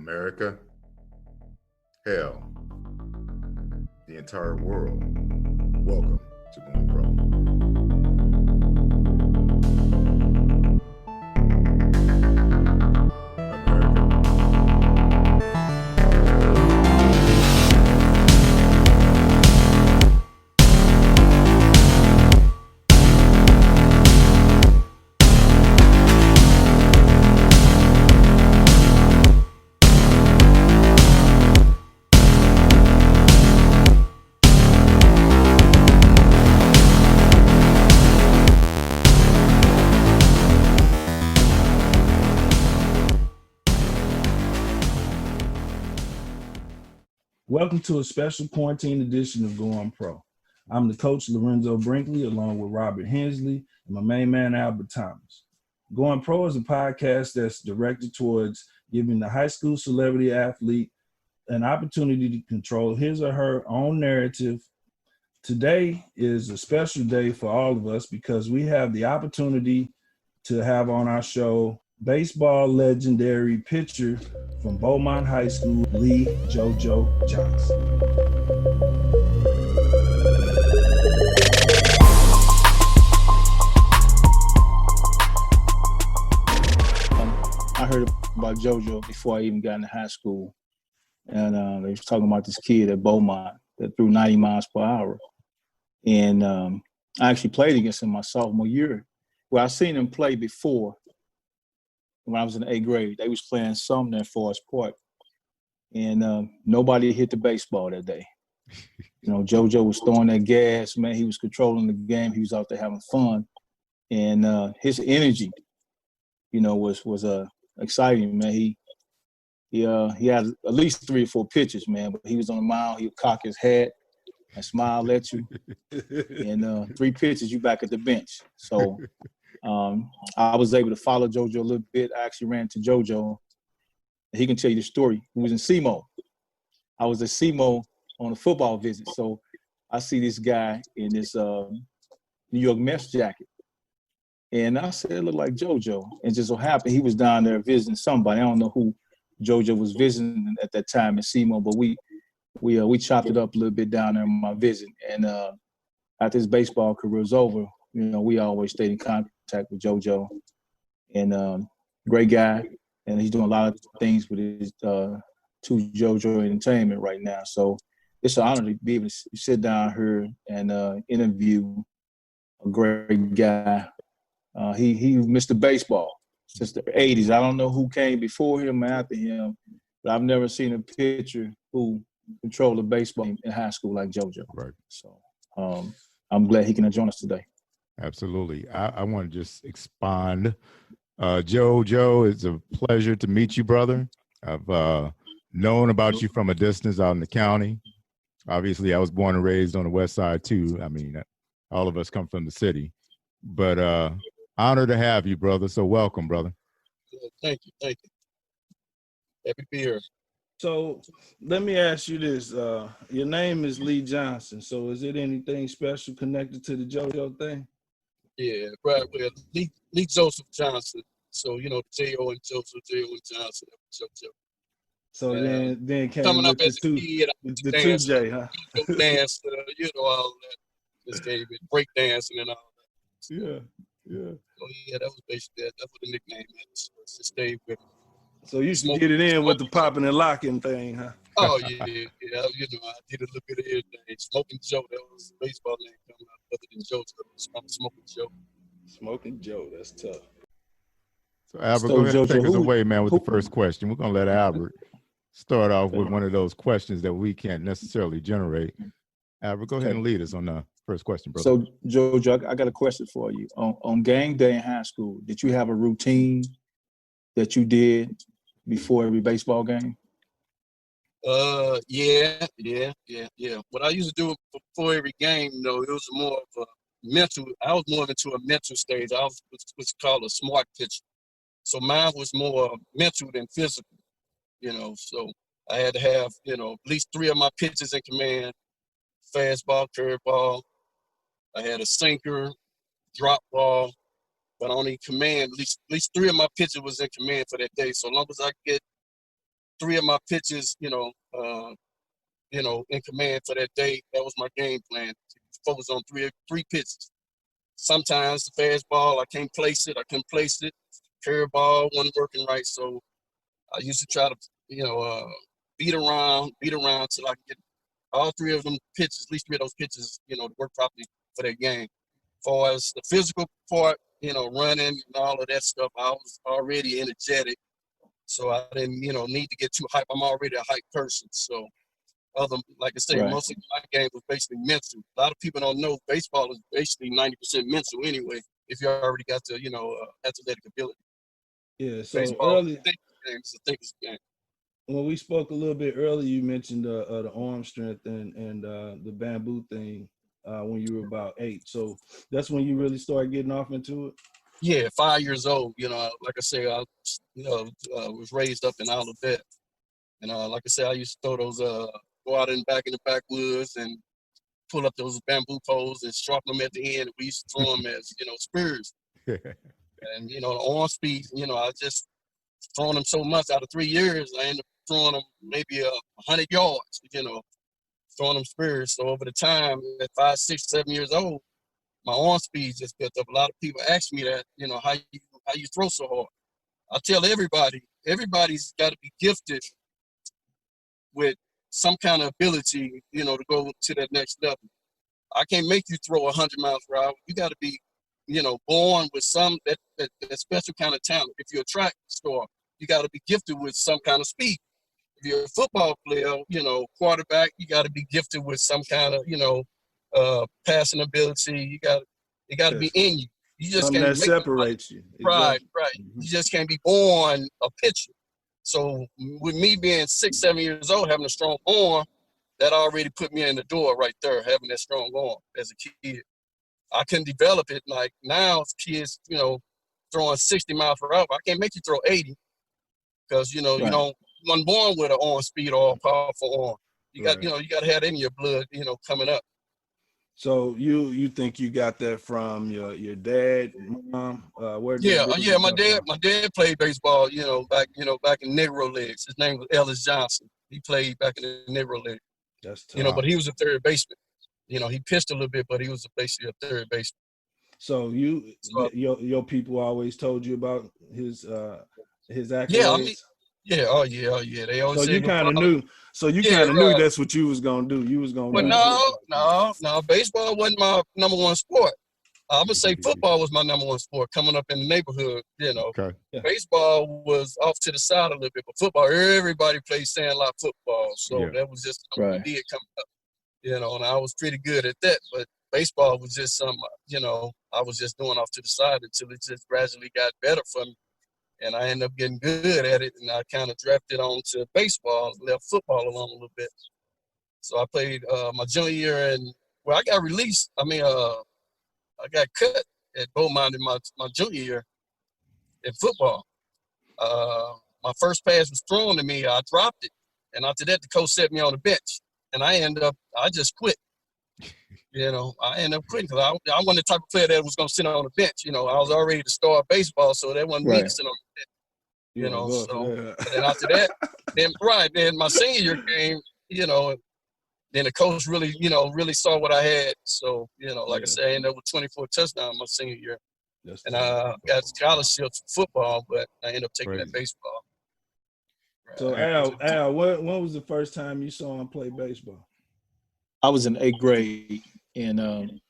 America, hell, the entire world. Welcome to Going Pro. America. Welcome to a special quarantine edition of Going Pro. I'm the coach, Lorenzo Brinkley, along with Robert Hensley and my main man, Albert Thomas. Going Pro is a podcast that's directed towards giving the high school celebrity athlete an opportunity to control his or her own narrative. Today is a special day for all of us because we have the opportunity to have on our show baseball legendary pitcher from Beaumont High School, Lee JoJo Johnson. I heard about JoJo before I even got into high school. And they was talking about this kid at Beaumont that threw 90 miles per hour. And I actually played against him my sophomore year. Well, I seen him play before when I was in the 8th grade. They was playing Sumner at Forest Park. And nobody hit the baseball that day. You know, JoJo was throwing that gas, man. He was controlling the game. He was out there having fun. And his energy, you know, was exciting, man. He had at least 3 or 4 pitches, man. But he was on the mound. He would cock his head and smile at you. And 3 pitches, you back at the bench. So I was able to follow JoJo a little bit. I actually ran to JoJo. He can tell you the story. He was in SEMO. I was at SEMO on a football visit. So I see this guy in this New York Mets jacket. And I said, it looked like JoJo. And just so happened, he was down there visiting somebody. I don't know who JoJo was visiting at that time in SEMO, but we chopped it up a little bit down there in my visit. And after his baseball career was over, you know, we always stayed in contact with JoJo. And great guy. And he's doing a lot of things with his to JoJo Entertainment right now. So it's an honor to be able to sit down here and interview a great guy. He Mr. Baseball since the 80s. I don't know who came before him or after him, but I've never seen a pitcher who controlled the baseball in high school like JoJo. Right. So I'm glad he can join us today. Absolutely. I want to just expand. JoJo, it's a pleasure to meet you, brother. I've known about you from a distance out in the county. Obviously, I was born and raised on the west side, too. I mean, all of us come from the city. But honored to have you, brother. So welcome, brother. Thank you. Happy to be here. So let me ask you this. Your name is Lee Johnson. So is it anything special connected to the JoJo thing? Yeah, right. Well, Lee Joseph Johnson. So, you know, J.O. and Joseph, J.O. and Johnson, JoJo. So then came coming up with as a kid, the 2J, huh? Dance, you know, all that. Just came with break dancing and all that. Yeah. So, yeah, that was basically that. That's what the nickname is. Just stay with me. So you used to get it in with the popping and locking thing, huh? Oh, yeah. You know, I did a little bit of everything. Smoking Joe, that was the baseball name coming out. Other than JoJo, Smoking Joe. Smoking Joe, that's tough. So Albert, go ahead and take us away, man, with the first question. We're going to let Albert start off with one of those questions that we can't necessarily generate. Albert, go ahead and lead us on the first question, brother. So, JoJo, I got a question for you. On game day in high school, did you have a routine that you did before every baseball game? Yeah. What I used to do before every game, you know, it was more of a mental. I was more into a mental stage. I was what's called a smart pitcher. So mine was more mental than physical, you know. So I had to have, you know, at least 3 of my pitches in command: fastball, curveball. I had a sinker, drop ball, but only command. At least 3 of my pitches was in command for that day. So long as I get 3 of my pitches, in command for that day. That was my game plan. Focus on three pitches. Sometimes the fastball, I can't place it. I couldn't place it. Curveball wasn't working right, so I used to try to, beat around till I can get all 3 of them pitches, at least 3 of those pitches, to work properly for that game. As far as the physical part, running and all of that stuff, I was already energetic, so I didn't, need to get too hype. I'm already a hype person, so. Like I say, Right. most of my game was basically mental. A lot of people don't know baseball is basically 90% mental anyway. If you already got the, athletic ability. Yeah. So Baseball, early, it's a thinker's game. when we spoke a little bit earlier, you mentioned the arm strength and the bamboo thing when you were about 8. So that's when you really started getting off into it. Yeah, 5 years old. Like I say, I was raised up in Olivet, and like I said, I used to throw those go out in the backwoods and pull up those bamboo poles and sharpen them at the end. We used to throw them as spears. And the arm speed, I just throwing them so much. Out of 3 years, I ended up throwing them maybe 100 yards. Throwing them spears. So over the time, at 5, 6, 7 years old, my arm speed just built up. A lot of people ask me that, how you throw so hard. I tell everybody's got to be gifted with some kind of ability, to go to that next level. I can't make you throw 100 miles per hour. You got to be, born with some that special kind of talent. If you're a track star, you got to be gifted with some kind of speed. If you're a football player, quarterback, you got to be gifted with some kind of, passing ability. It got to be in you. You just Something can't that make separates you. Right, Exactly. right. Mhm. You just can't be born a pitcher. So with me being 6, 7 years old, having a strong arm, that already put me in the door right there, having that strong arm as a kid. I couldn't develop it like now. Kids, throwing 60 miles per hour. I can't make you throw 80 because you weren't born with an arm speed or a powerful arm. You got, Right. you got to have it in your blood, coming up. So you think you got that from your dad, mom? Where did Yeah, that yeah. My come dad, from? my dad played baseball. Back in Negro Leagues. His name was Ellis Johnson. He played back in the Negro League. That's tough. But he was a third baseman. He pitched a little bit, but he was basically a third baseman. So your people always told you about his accolades. Yeah, I mean, yeah, oh yeah. They always So say you kind of LeBron. knew. So you Yeah, kind of knew right. that's what you was gonna do. You was gonna. But no. Baseball wasn't my number one sport. I would say football was my number one sport coming up in the neighborhood. Okay. Yeah. Baseball was off to the side a little bit, but football, everybody played sandlot football, so Yeah. that was just something Right. we did coming up. And I was pretty good at that. But baseball was just something, I was just doing off to the side until it just gradually got better for me. And I ended up getting good at it, and I kind of drafted on to baseball, left football alone a little bit. So I played my junior year, and I got released. I got cut at Beaumont in my junior year in football. My first pass was thrown to me. I dropped it, and after that, the coach set me on the bench, and I just quit. I ended up quitting because I wasn't the type of player that was going to sit on the bench. I was already to start baseball, so that wasn't me Right. to sit on the bench. You know, So and then after that, then my senior year came, then the coach really, really saw what I had. So, like I said, I ended up with 24 touchdowns my senior year. That's And tough. I got scholarships for football, but I ended up taking that Crazy. baseball. So Al, when was the first time you saw him play baseball? I was in 8th grade, and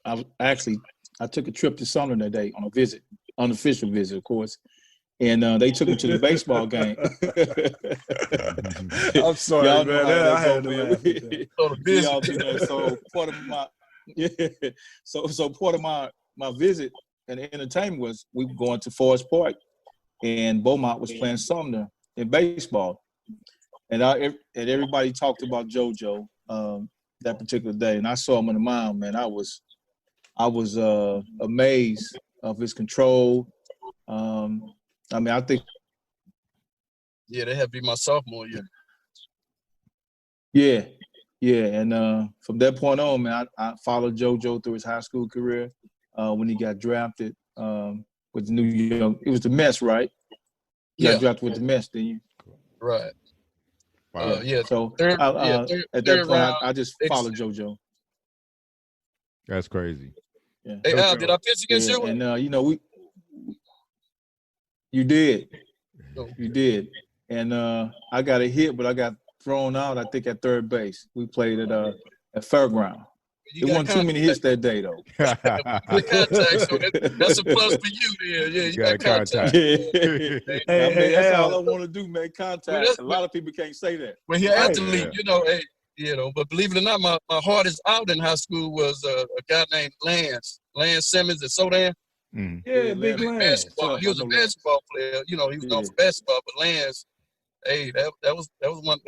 I took a trip to Sumner that day on a visit, unofficial visit, of course, and they took me to the baseball game. I'm sorry, Y'all know man. how that I had go, to man. laugh at that. So the We business, all do that. So part of my visit and entertainment was we were going to Forest Park, and Beaumont was playing Sumner in baseball, and everybody talked about JoJo that particular day, and I saw him on the mound. Man, I was amazed of his control. I think. yeah, that had to be my sophomore year. Yeah, and from that point on, man, I followed JoJo through his high school career. When he got drafted with the New York, it was the Mets, right? You got drafted with the Mets, didn't you? Right. Wow. Yeah. So Third, at that third point, round. I just followed JoJo. That's crazy. Yeah. Hey, Al, did I pitch against you? And you did. No. You did. And I got a hit, but I got thrown out, I think, at third base. We played at Fairground. You It got wasn't too many hits that day, though. Good contact, so that's a plus for you there. Yeah, you got contact. Yeah. That's all I want to do, man. Contact. Well, A lot of people can't say that. When you're an athlete, but believe it or not, my hardest out in high school was a guy named Lance Simmons at Sodan. Mm. Yeah, big Lance. He was a basketball player. He was known for basketball, but Lance, hey, that was one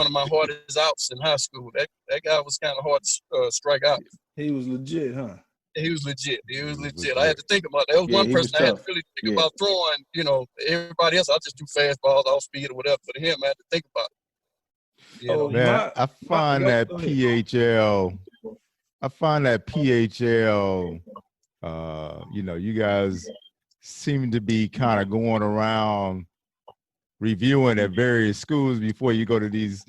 of my hardest outs in high school. That guy was kind of hard to strike out. He was legit, huh? He was legit. I had to think about that. That was one person I had to really think about throwing. Everybody else, I just do fastballs, off speed or whatever. But him, I had to think about it. Man, I find that PHL. You guys seem to be kind of going around reviewing at various schools before you go to these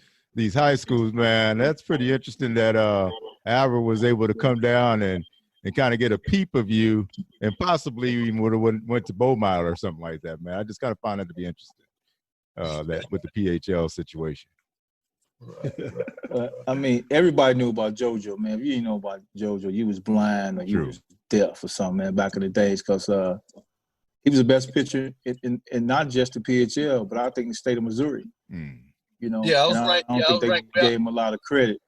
high schools, man. That's pretty interesting that Albert was able to come down and kind of get a peep of you, and possibly even would have went to Beaumont or something like that, man. I just kind of find that to be interesting, that with the PHL situation. I mean, everybody knew about JoJo, man. If you didn't know about JoJo, you was blind or you was deaf or something, man, back in the days, because he was the best pitcher in not just the PHL, but I think the state of Missouri. Mm. Yeah, I was right. I don't think they gave him a lot of credit.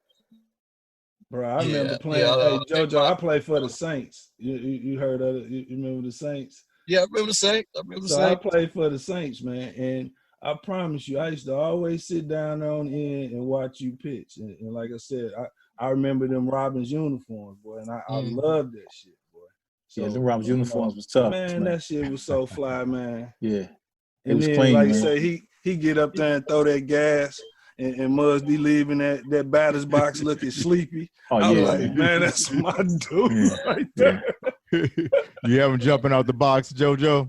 Bro, I remember playing. Hey, JoJo, I played for the Saints. You heard of it? You remember the Saints? Yeah, I remember the Saints. I played for the Saints, man, and I promise you, I used to always sit down on end and watch you pitch. And like I said, I remember them Robins uniforms, boy, and I loved that shit, boy. So, the Robins uniforms was tough. Man, that shit was so fly, man. Yeah. And then, clean, like you say, he get up there and throw that gas, and Muzz be leaving that batter's box looking sleepy. I was like, man, that's my dude right there. You have him jumping out the box, JoJo?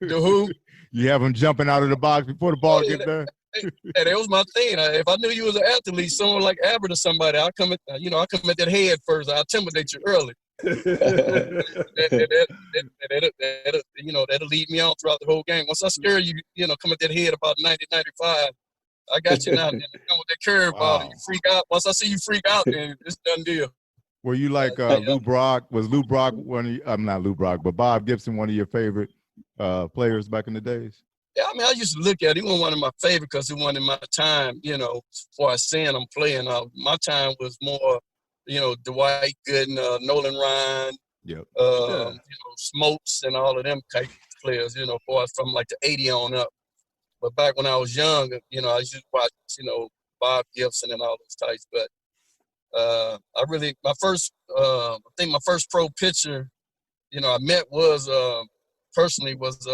The who? You have him jumping out of the box before the ball gets there? And that was my thing. If I knew you was an athlete, someone like Albert or somebody, I'll come at that head first. I'll intimidate you early. That'll lead me on throughout the whole game. Once I scare you, come at that head about 90, 95, I got you now. Then come with that curveball, and you freak out. Once I see you freak out, then it's done deal. Were you like Lou Brock? Was Lou Brock I'm not Lou Brock, but Bob Gibson one of your favorite players back in the days? Yeah, I mean, I used to look at it. He wasn't one of my favorite because he wasn't in my time, before I seeing him playing. My time was more, Dwight Gooden, Nolan Ryan, Smokes, and all of them type players, from like the 80 on up. But back when I was young, I used to watch, Bob Gibson and all those types. But my first pro pitcher, I met was personally was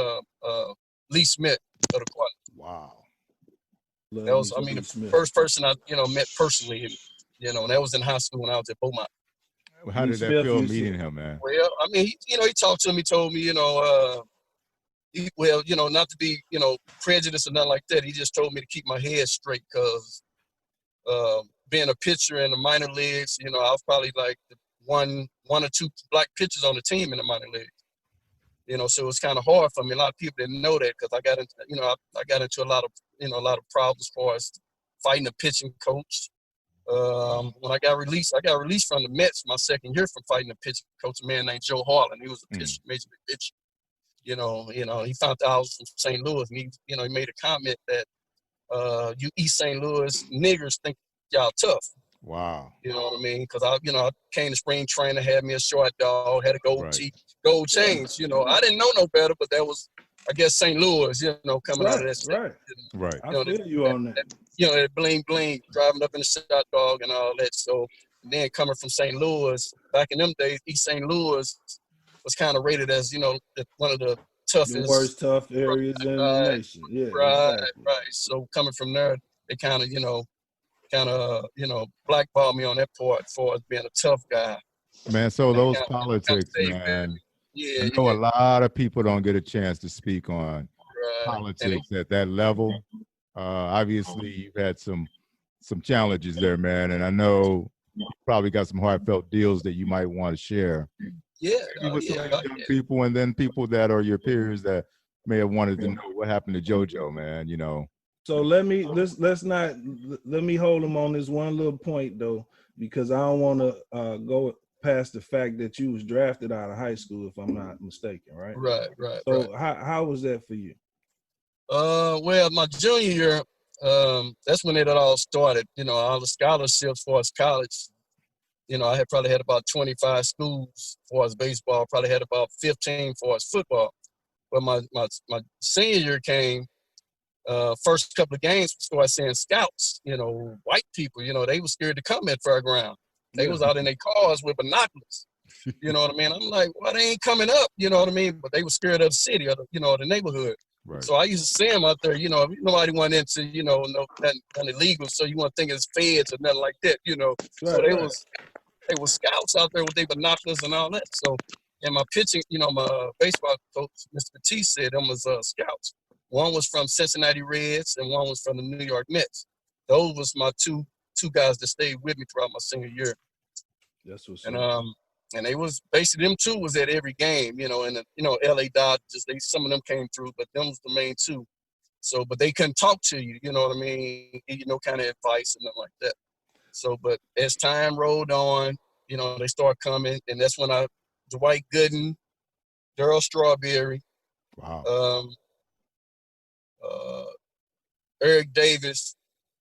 Lee Smith of the Quad. Wow. That was, the first person I, met personally, and that was in high school when I was at Beaumont. How did that feel meeting him, man? Well, I mean, he talked to me, told me, not to be, prejudiced or nothing like that. He just told me to keep my head straight because being a pitcher in the minor leagues, I was probably like one or two black pitchers on the team in the minor leagues. So it was kind of hard for me. A lot of people didn't know that because I got into, I got into a lot of problems as far as fighting a pitching coach. When I got released from the Mets my second year from fighting a pitching coach, a man named Joe Harlan. He was a pitcher, major league pitcher. He found out I was from St. Louis, and he made a comment that you East St. Louis niggers think y'all tough. Wow. You know what I mean? Because I came to spring training, had me a short dog, had a gold tee, gold chains. I didn't know no better, but that was, I guess, St. Louis. Coming out of that. Right. I feel you on that. That bling bling, driving up in the shot dog and all that. So then coming from St. Louis, back in them days, East St. Louis was kind of rated as one of the toughest, the worst tough areas in the nation. Yeah. Right. So coming from there, they kind of blackballed me on that part as far as being a tough guy. Man, so those politics, man. Yeah, I know a lot of people don't get a chance to speak on politics at that level. Obviously, you've had some challenges there, man, and I know you probably got some heartfelt deals that you might want to share. Yeah, Maybe with some yeah, of the young people, and then people that are your peers that may have wanted to know what happened to JoJo, man. You know. So let's not let me hold him on this one little point though, because I don't want to go past the fact that you was drafted out of high school, if I'm not mistaken, right? right. So how was that for you? Well, my junior year, that's when it all started. You know, all the scholarships for us college. You know, I had probably had about 25 schools for us baseball. Probably had about 15 for us football. But my senior year came. First couple of games, we started seeing scouts. You know, white people. You know, they were scared to come at fairground. They was out in their cars with binoculars. You know what I mean? I'm like, well, they ain't coming up. You know what I mean? But they were scared of the city or the neighborhood. Right. So I used to see them out there. You know, nobody went into nothing illegal. So you want to think it's feds or nothing like that. You know, so they was scouts out there with their binoculars and all that. So, and my pitching, my baseball coach, Mr. Petit, said them was scouts. One was from Cincinnati Reds and one was from the New York Mets. Those was my two guys that stayed with me throughout my senior year. That's what's and they was basically them two was at every game, and LA Dodgers, some of them came through, but them was the main two. So, but they couldn't talk to you, you know what I mean? Give you no kind of advice and nothing like that. So, but as time rolled on, they start coming, and that's when Dwight Gooden, Darryl Strawberry, wow, Eric Davis.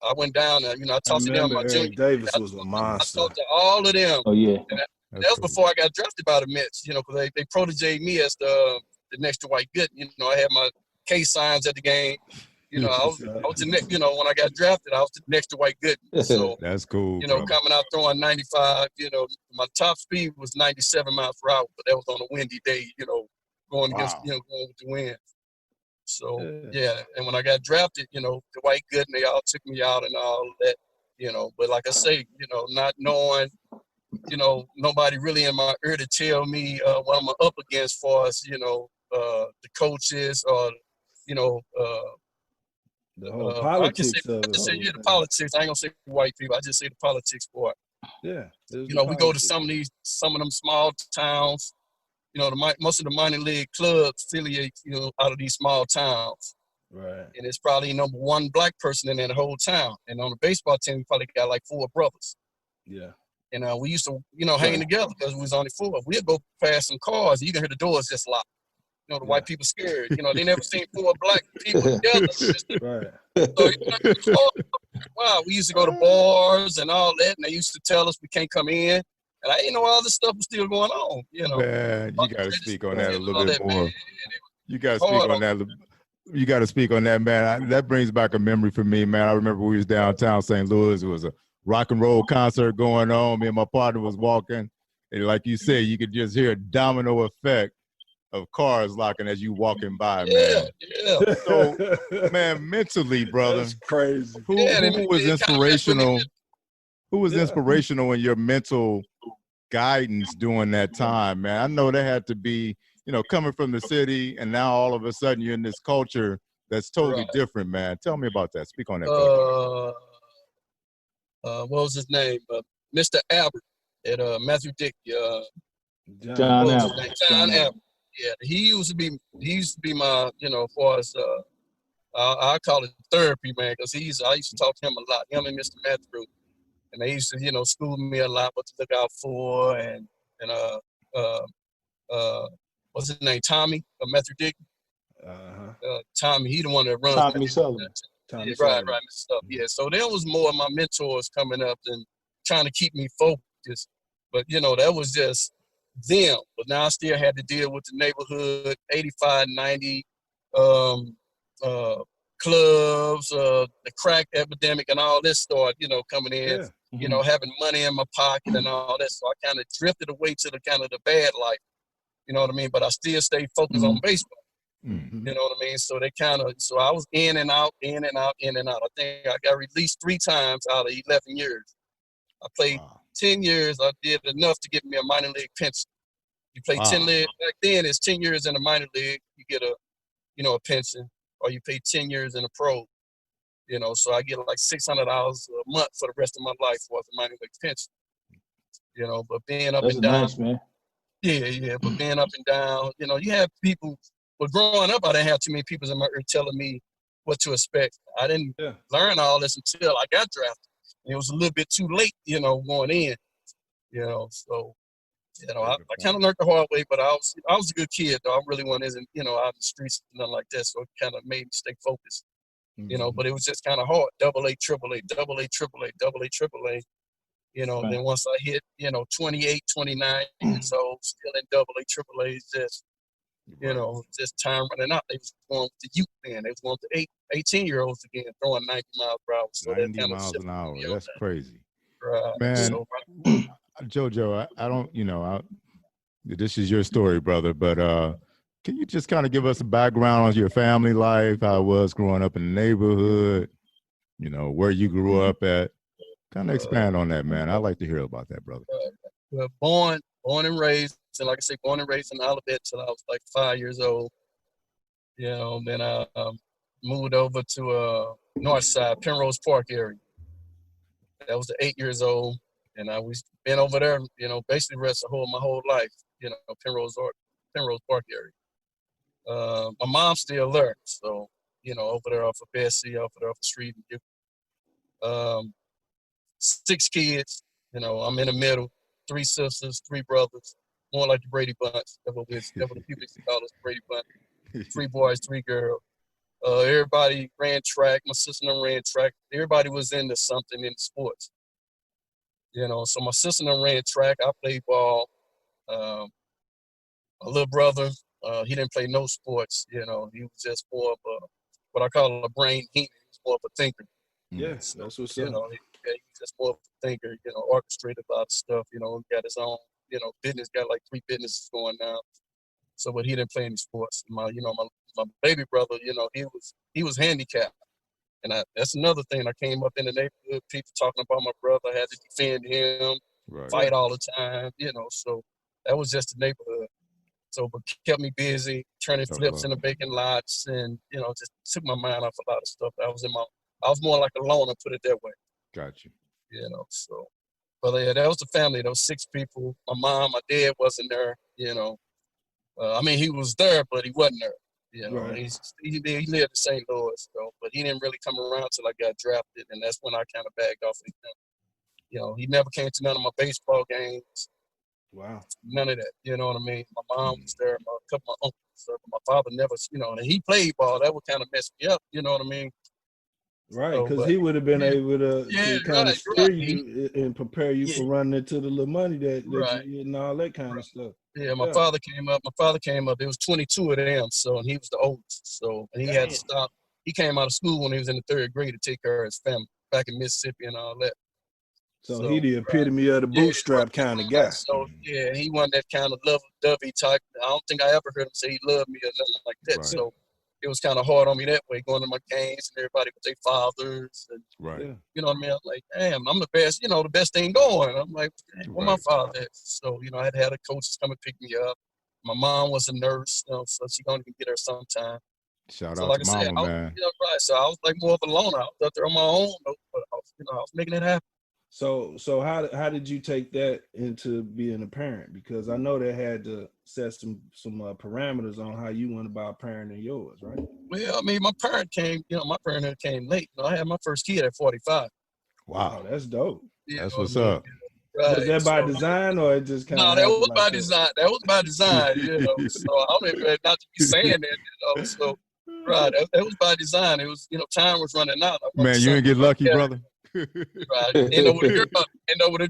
I went down there, I talked to them. Eric Davis was a monster. I talked to all of them. Oh yeah. That was before I got drafted by the Mets, because they protéged me as the next Dwight Gooden. I had my case signs at the game. I was the next, when I got drafted, I was the next Dwight Gooden. So that's cool. Coming out throwing 95, my top speed was 97 miles per hour, but that was on a windy day, going against, going with the wind. So yeah, and when I got drafted, Dwight Gooden, they all took me out and all that, But like I say, not knowing, nobody really in my ear to tell me what I'm up against for us, the coaches or, the whole politics the politics. I ain't gonna say white people. I just say the politics part. Yeah. We go to some of them small towns. Most of the minor league clubs affiliate, out of these small towns. Right. And it's probably number one black person in that whole town. And on the baseball team, we probably got like 4 brothers. Yeah. And we used to, hang together because we was only 4. We'd go past some cars, and you can hear the doors just locked. The white people scared. They never seen 4 black people together. Right. So, wow, we used to go to bars and all that, and they used to tell us we can't come in. And I didn't know all this stuff was still going on, Man, you got to speak on that a little bit more. Man. You got to speak on that. You got to speak on that, man. That brings back a memory for me, man. I remember we was downtown St. Louis. It was a rock and roll concert going on. Me and my partner was walking. And like you said, you could just hear a domino effect of cars locking as you walking by, man. Yeah. So, man, mentally, brother. That's crazy. Who was inspirational? Who was inspirational in your mental guidance during that time, man? I know that had to be, coming from the city, and now all of a sudden you're in this culture that's totally different, man. Tell me about that. Speak on that. What was his name? Mr. Albert at Matthew Dick. John Albert. John Albert. Yeah, he used to be my, for us. I call it therapy, man, because I used to talk to him a lot. Him and Mr. Matthew. And they used to, school me a lot what to look out for, and what's his name, Tommy, Matthew Dick. Tommy, he the one that runs. Tommy Sullivan. Right, stuff. Yeah, so there was more of my mentors coming up and trying to keep me focused. But that was just them. But now I still had to deal with the neighborhood, 85, 90 clubs, the crack epidemic, and all this started, coming in. Yeah. Having money in my pocket and all that. So I kind of drifted away to the kind of the bad life. You know what I mean? But I still stayed focused on baseball. Mm-hmm. You know what I mean? So so I was in and out. I think I got released 3 times out of 11 years. I played 10 years. I did enough to get me a minor league pension. You play 10 years. Back then, it's 10 years in a minor league. You get a pension, or you pay 10 years in a pro. You know, so I get like $600 a month for the rest of my life worth of money with pension. You know, but being up That's and down, nice, man. yeah. But being up and down, you know, you have people. But growing up, I didn't have too many people in my ear telling me what to expect. I didn't learn all this until I got drafted. It was a little bit too late, you know, going in. You know, so you know, I kind of learned the hard way, but I was a good kid though. I really wasn't, you know, out in the streets and nothing like that. So it kind of made me stay focused. You know, but it was just kind of hard. Double A, triple A, double A, triple A, double A, triple A. You know, then once I hit, you know, 28, 29 years old, still in double A, triple A, just, you know, just time running out. They was going with the youth then. They was going with the 18-year-olds again, throwing 90 miles per hour. So 90 miles an hour. That's crazy. Right. Man, So, JoJo, I don't, you know, this is your story, brother, but can you just kind of give us a background on your family life, how it was growing up in the neighborhood, you know, where you grew up at? Kind of expand on that, man. I'd like to hear about that, brother. Well, born and raised, and like I say, born and raised in Olivet till I was like 5 years old. You know, then I moved over to North Side, Penrose Park area. That was 8 years old, and I was been over there, you know, basically my whole life, you know, Penrose Park area. My mom's still there, so you know, over there off of Bessie, over there off the street. 6 kids, you know, I'm in the middle. 3 sisters, 3 brothers, more like the Brady Bunch. That's what the people used to call us, Brady Bunch. 3 boys, 3 girls. Everybody ran track. My sister and them ran track. Everybody was into something in sports. You know, so my sister and them ran track. I played ball. My little brother, he didn't play no sports. You know, he was just more of what I call a brain. He was more of a thinker. Yeah, so, that's what's you up. know, he's just more of a thinker. You know, orchestrated a lot of stuff. You know, got his own. You know, business. Got like 3 businesses going now. So, but he didn't play any sports. My baby brother, you know, he was handicapped, and that's another thing. I came up in the neighborhood, people talking about my brother. I had to defend him, fight all the time. You know, so that was just the neighborhood. So, but kept me busy, turning flips in the vacant lots, and you know, just took my mind off a lot of stuff. I was more like a loner, put it that way. Gotcha. You know, so, but yeah, that was the family. Those 6 people. My mom, my dad wasn't there. You know, I mean, he was there, but he wasn't there. You know, he lived in St. Louis, though, but he didn't really come around till I got drafted, and that's when I kind of bagged off of him. You know, he never came to none of my baseball games. Wow. None of that. You know what I mean? My mom was there, a couple of my uncles, but my father never, you know, and he played ball. That would kind of mess me up. You know what I mean? Right, because he would have been able to kind of steer you and prepare you for running into the little money that you get and all that kind of stuff. Yeah, my father came up. There was 22 of them, so and he was the oldest. So and he had to stop. He came out of school when he was in the 3rd grade to take care of his family back in Mississippi and all that. So he the epitome of the bootstrap kind of guy. So yeah, he wasn't that kind of lovey-dovey type. I don't think I ever heard him say he loved me or nothing like that. Right. So it was kind of hard on me that way, going to my games and everybody with their fathers. And, you know what I mean? I'm like, damn, I'm the best, you know, the best thing going. I'm like, where my father at? So, you know, I had a coaches come and pick me up. My mom was a nurse, you know, so she gonna get her sometime. Shout so out like to I said, mama, man. You know, so I was like more of a loner. I was out there on my own, but I was making it happen. So how did you take that into being a parent? Because I know they had to set some parameters on how you went about parenting yours, right? Well, I mean, my parent came late. You know, I had my first kid at 45. Wow, that's dope. That's what's up. Right. Was that by design or it just kind of? No, that was by design. That was by design, you know. So I don't even not to be saying that, you know. So right, that was by design. It was, you know, time was running out. Man, you didn't get lucky, brother. Right. End up with a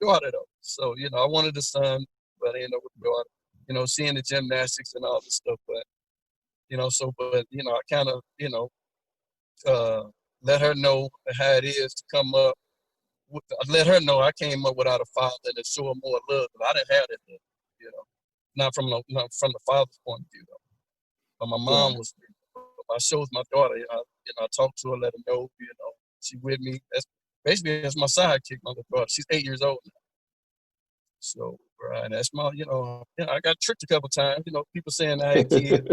daughter though. So, you know, I wanted a son, but I ended up with a daughter. You know, seeing the gymnastics and all this stuff, but you know, you know, I kind of, you know, let her know how it is to come up. I let her know I came up without a father and show her more love. But I didn't have that love, you know, not from the father's point of view though. But my mom was. I showed my daughter. You know, I talked to her, let her know, you know, she with me. That's my sidekick, my little daughter. She's 8 years old now. So, right, that's my, you know, I got tricked a couple times. You know, people saying I had kids,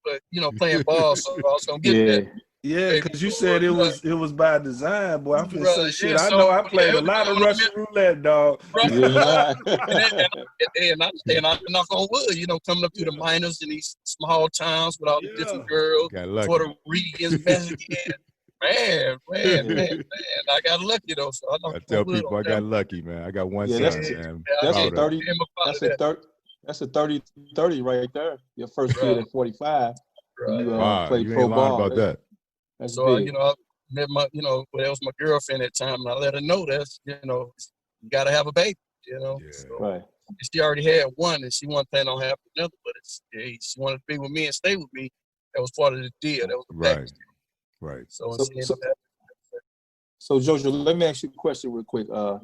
but you know, playing ball, so I was gonna get that. Yeah, baby because you boy, said it was by design, boy. I'm finna say right, shit. yeah, I so, know I yeah, played it a was lot of all Russian roulette, dog. right. Yeah, right. And I knock on wood, coming up through the minors in these small towns with all the Yeah. different girls, Got lucky. Puerto Ricans, Mexicans. Man, Yeah. I got lucky though, so I knocked I on tell wood people on I that. got lucky, man. I got one Yeah, son, that's man. I that's a can't Proud of it. 30. am about That's a that. 30. That's a 30 right there. Your first kid Right, at 45, and you right. Wow, play you pro ain't lying ball. about that. That's So big. I met my, well, that was my girlfriend at the time, and I let her know that's, you gotta have a baby, Yeah. So Right. she already had one, and she wasn't planning on having another, but she wanted to be with me and stay with me. That was part of the deal. That was the Right. package. Right. So when So, she ended so, up having, so Jojo, let me ask you a question real quick. A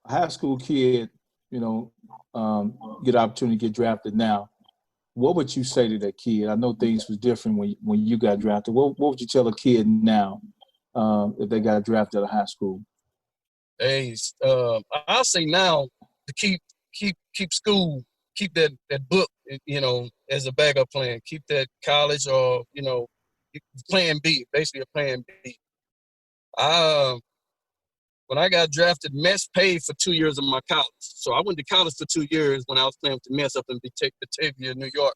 high school kid, get an opportunity to get drafted now. What would you say to that kid? I know things was different when you got drafted. What would you tell a kid now if they got drafted out of high school? hey, I'll say now to keep school, keep that book, as a backup plan. Keep that college or plan B, basically a plan B. When I got drafted, Mets paid for 2 years of my college. So I went to college for 2 years when I was playing with the Mets up in Batavia, New York.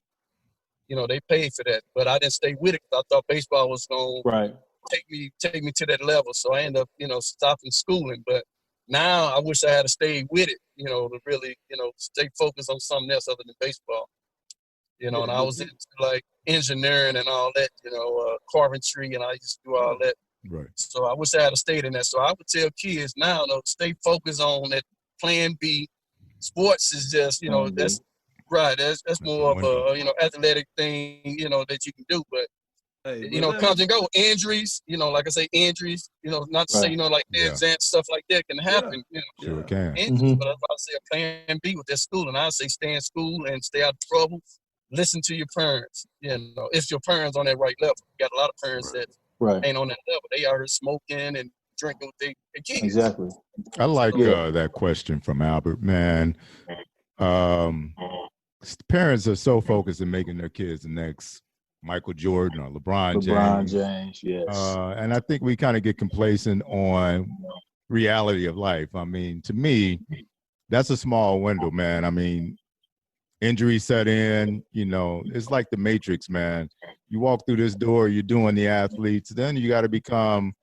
They paid for that, but I didn't stay with it because I thought baseball was going Right. to take me to that level. So I ended up, stopping schooling. But now I wish I had stayed with it, to really, stay focused on something else other than baseball. And I was into like engineering and all that, carpentry, and I used to do all that. Right. So I wish I had stayed in that. So I would tell kids now, stay focused on that plan B. Sports is just, Plan B. that's right. That's more of window. a, athletic thing, that you can do. But, Hey, but let comes me, and go. Injuries, like I say, injuries, not to say, Right. like Yeah. advanced stuff like that can happen, Sure yeah. can. injuries. Mhm. But I say a plan B with that school. And I say stay in school and stay out of trouble. Listen to your parents, if your parents on that right level. You got a lot of parents that Right. ain't on that level. They are smoking and drinking with their kids. Exactly. I like Yeah. that question from Albert, man. Parents are so focused in making their kids the next Michael Jordan or LeBron James. Yes. And I think we kind of get complacent on reality of life. I mean, to me, that's a small window, man. I mean, injury set in, it's like the Matrix, man. You walk through this door, you're doing the athletes, then you got to become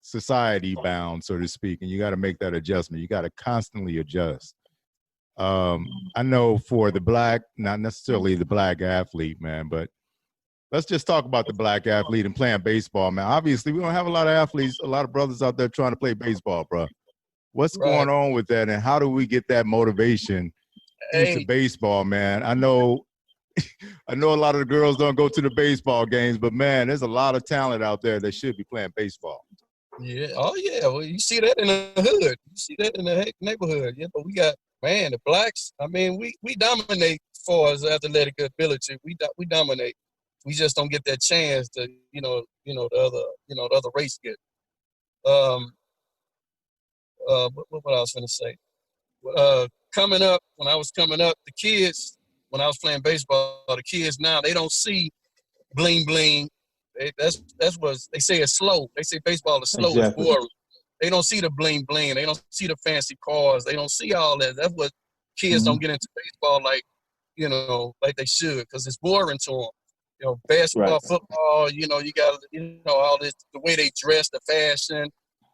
society bound, so to speak, and you got to make that adjustment. You got to constantly adjust. I know for the black, not necessarily the black athlete, man, but let's just talk about the black athlete and playing baseball, man. Obviously, we don't have a lot of athletes, a lot of brothers out there trying to play baseball, bro. What's going on with that, and how do we get that motivation into baseball, man? I know a lot of the girls don't go to the baseball games, but man, there's a lot of talent out there that should be playing baseball. Yeah. Oh, yeah. Well, you see that in the hood. You see that in the neighborhood. Yeah, but we got, man, the blacks. I mean, we dominate as far as athletic ability. We dominate. We just don't get that chance to, the other race get. What I was going to say? Coming up, when I was coming up, the kids, when I was playing baseball, the kids now, they don't see bling bling. That's what they say it's slow. They say baseball is slow, Exactly. it's boring. They don't see the bling bling. They don't see the fancy cars. They don't see all that. That's what kids don't get into baseball like they should, because it's boring to them. Basketball, Right. football, you got, all this, the way they dress, the fashion,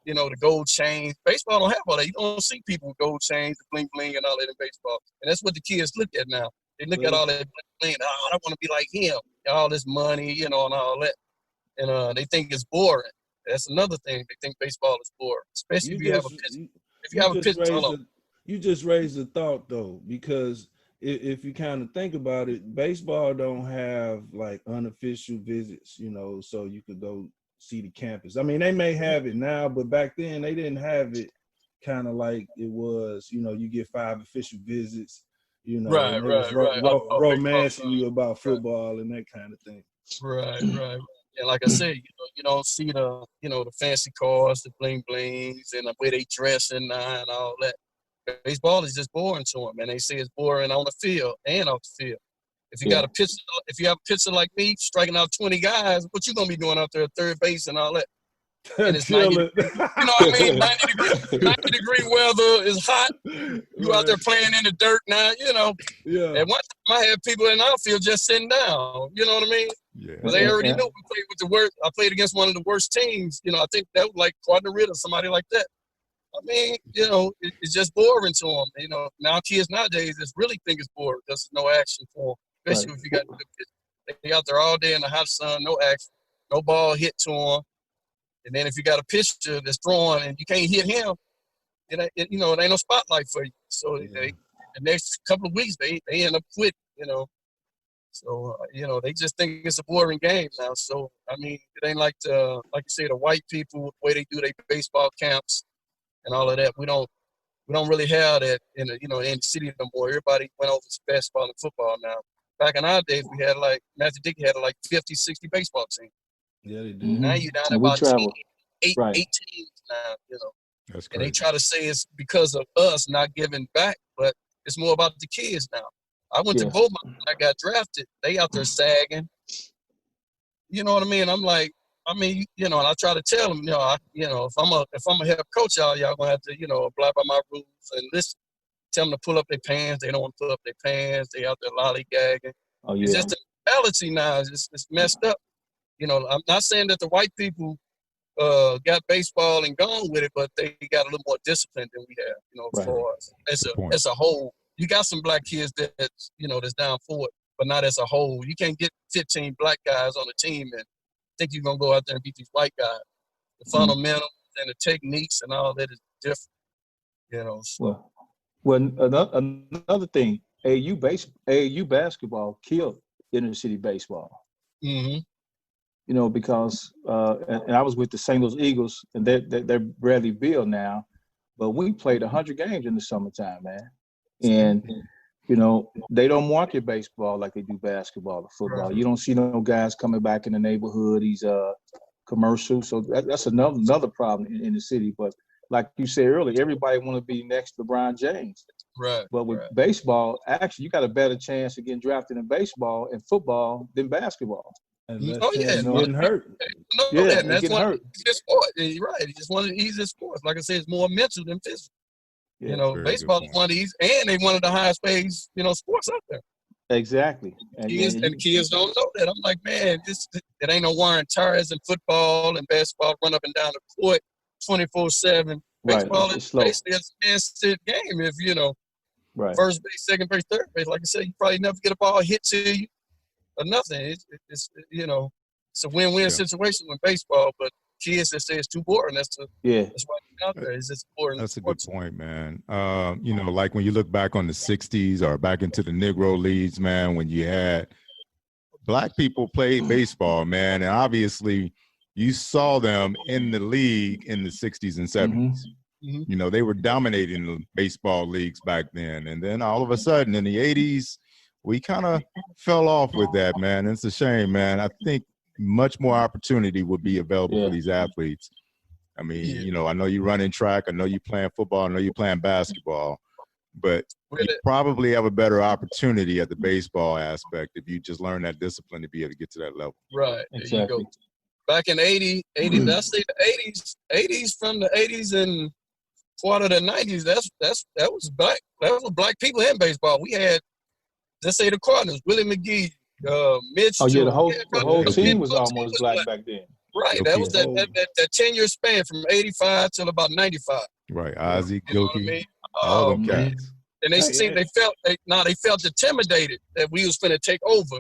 the gold chains. Baseball don't have all that. You don't see people with gold chains, the bling bling and all that in baseball. And that's what the kids look at now. They look at all that bling bling. Oh, I want to be like him. All this money, and all that. And they think it's boring. That's another thing. They think baseball is boring, especially if you have a pitcher. If you have a pitcher, you just raised a thought though, because if you kind of think about it, baseball don't have like unofficial visits, so you could go see the campus. I mean, they may have it now, but back then they didn't have it kind of like it was, you get 5 official visits, right, and they was romancing you about football and that kind of thing. Right. And like I said, you don't see the fancy cars, the bling blings, and the way they dress and all that. Baseball is just boring to them, and they say it's boring on the field and off the field. If you got a pitcher, if you have a pitcher like me striking out 20 guys, what you gonna be doing out there at third base and all that? And it's 90 degree, you know what I mean? 90-degree weather is hot. You out there playing in the dirt now, you know. Yeah. At one time, I had people in the outfield just sitting down. You know what I mean? Yeah. Because they already knew we played with the worst. I played against one of the worst teams. You know, I think that was like Quadrilla or somebody like that. I mean, you know, it's just boring to them. You know, now kids nowadays just really think it's boring because there's no action for them, especially if you got they out there all day in the hot sun, no action, no ball hit to them. And then if you got a pitcher that's throwing and you can't hit him, you know, it ain't no spotlight for you. So the next couple of weeks, they end up quitting, you know. So, you know, they just think it's a boring game now. So, I mean, it ain't like you say, the white people, the way they do their baseball camps and all of that. We don't really have that in the city no more. Everybody went over to basketball and football now. Back in our days, we had Matthew Dickey had 50, 60 baseball teams. Yeah, they do. Mm-hmm. Now you're down to about 8 teams now, you know. That's crazy. And they try to say it's because of us not giving back, but it's more about the kids now. I went to Beaumont when I got drafted. They out there sagging. You know what I mean? I'm like, you know, and I try to tell them, if I'm a head coach, y'all gonna have to, you know, abide by my rules and listen. Tell them to pull up their pants. They don't want to pull up their pants. They out there lollygagging. Oh, yeah. It's just the mentality now. It's messed up. You know, I'm not saying that the white people got baseball and gone with it, but they got a little more discipline than we have. You know, for us as a whole. You got some black kids that's down for it, but not as a whole. You can't get 15 black guys on the team and think you're gonna go out there and beat these white guys. The fundamentals and the techniques and all that is different. You know. So. Well, another thing, AAU basketball killed inner city baseball. Mm-hmm. You know, because and I was with the St. Louis Eagles, and they're Bradley Beal now, but we played 100 games in the summertime, man. And you know, they don't market baseball like they do basketball or football. Right. You don't see no guys coming back in the neighborhood. These commercials, so that's another problem in the city. But like you said earlier, everybody want to be next to LeBron James. Right. But with baseball, actually, you got a better chance of getting drafted in baseball and football than basketball. Getting hurt. That's one of the easiest sports. You're right. It's just one of the easiest sports. Like I said, it's more mental than physical. Yeah, you know, baseball is one of these, and they one of the highest paid, sports out there. Exactly. And kids don't know that. I'm like, man, it ain't no wearing tires in football and basketball, run up and down the court 24/7. Baseball is basically a standstill game. If first base, second base, third base, like I said, you probably never get a ball hit to you or nothing. It's a win-win situation with baseball, but kids that say it's too boring. That's why it's out there. It's just boring. That's a good point, man. Like when you look back on the 60s or back into the Negro leagues, man, when you had black people play baseball, man, and obviously you saw them in the league in the 60s and 70s. Mm-hmm. You know, they were dominating the baseball leagues back then. And then all of a sudden in the 80s, we kind of fell off with that, man. It's a shame, man. I think much more opportunity would be available for these athletes. I mean, I know you run in track. I know you playing football. I know you playing basketball. But you probably have a better opportunity at the baseball aspect if you just learn that discipline to be able to get to that level. Right. Exactly. There you go. Back in 80s, I say the 80s, from the 80s and part of the 90s, that was black. That was black people in baseball. We had, let's say, the Cardinals, Willie McGee, Mitch. Oh yeah, the whole team was almost black back then. Right, that was that 10-year span from 85 till about 95. Right, Ozzie, Gilkey, all them cats. And they felt intimidated that we was finna take over.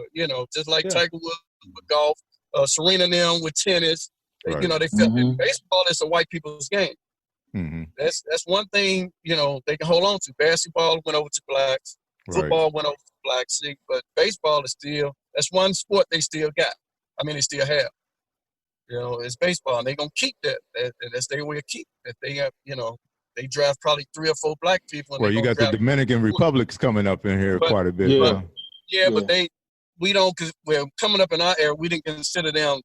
Just like Tiger Woods with golf, Serena and them with tennis. Right. They felt that baseball is a white people's game. Mm-hmm. That's one thing they can hold on to. Basketball went over to blacks. Football went over to blacks. But baseball is that's one sport they still got. I mean, they still have. It's baseball, and they're going to keep that. That's their way of keeping it. They have, they draft probably 3 or 4 black people. Well, you got the Dominican Republics coming up in here quite a bit. But we don't, because we're coming up in our era, we didn't consider them,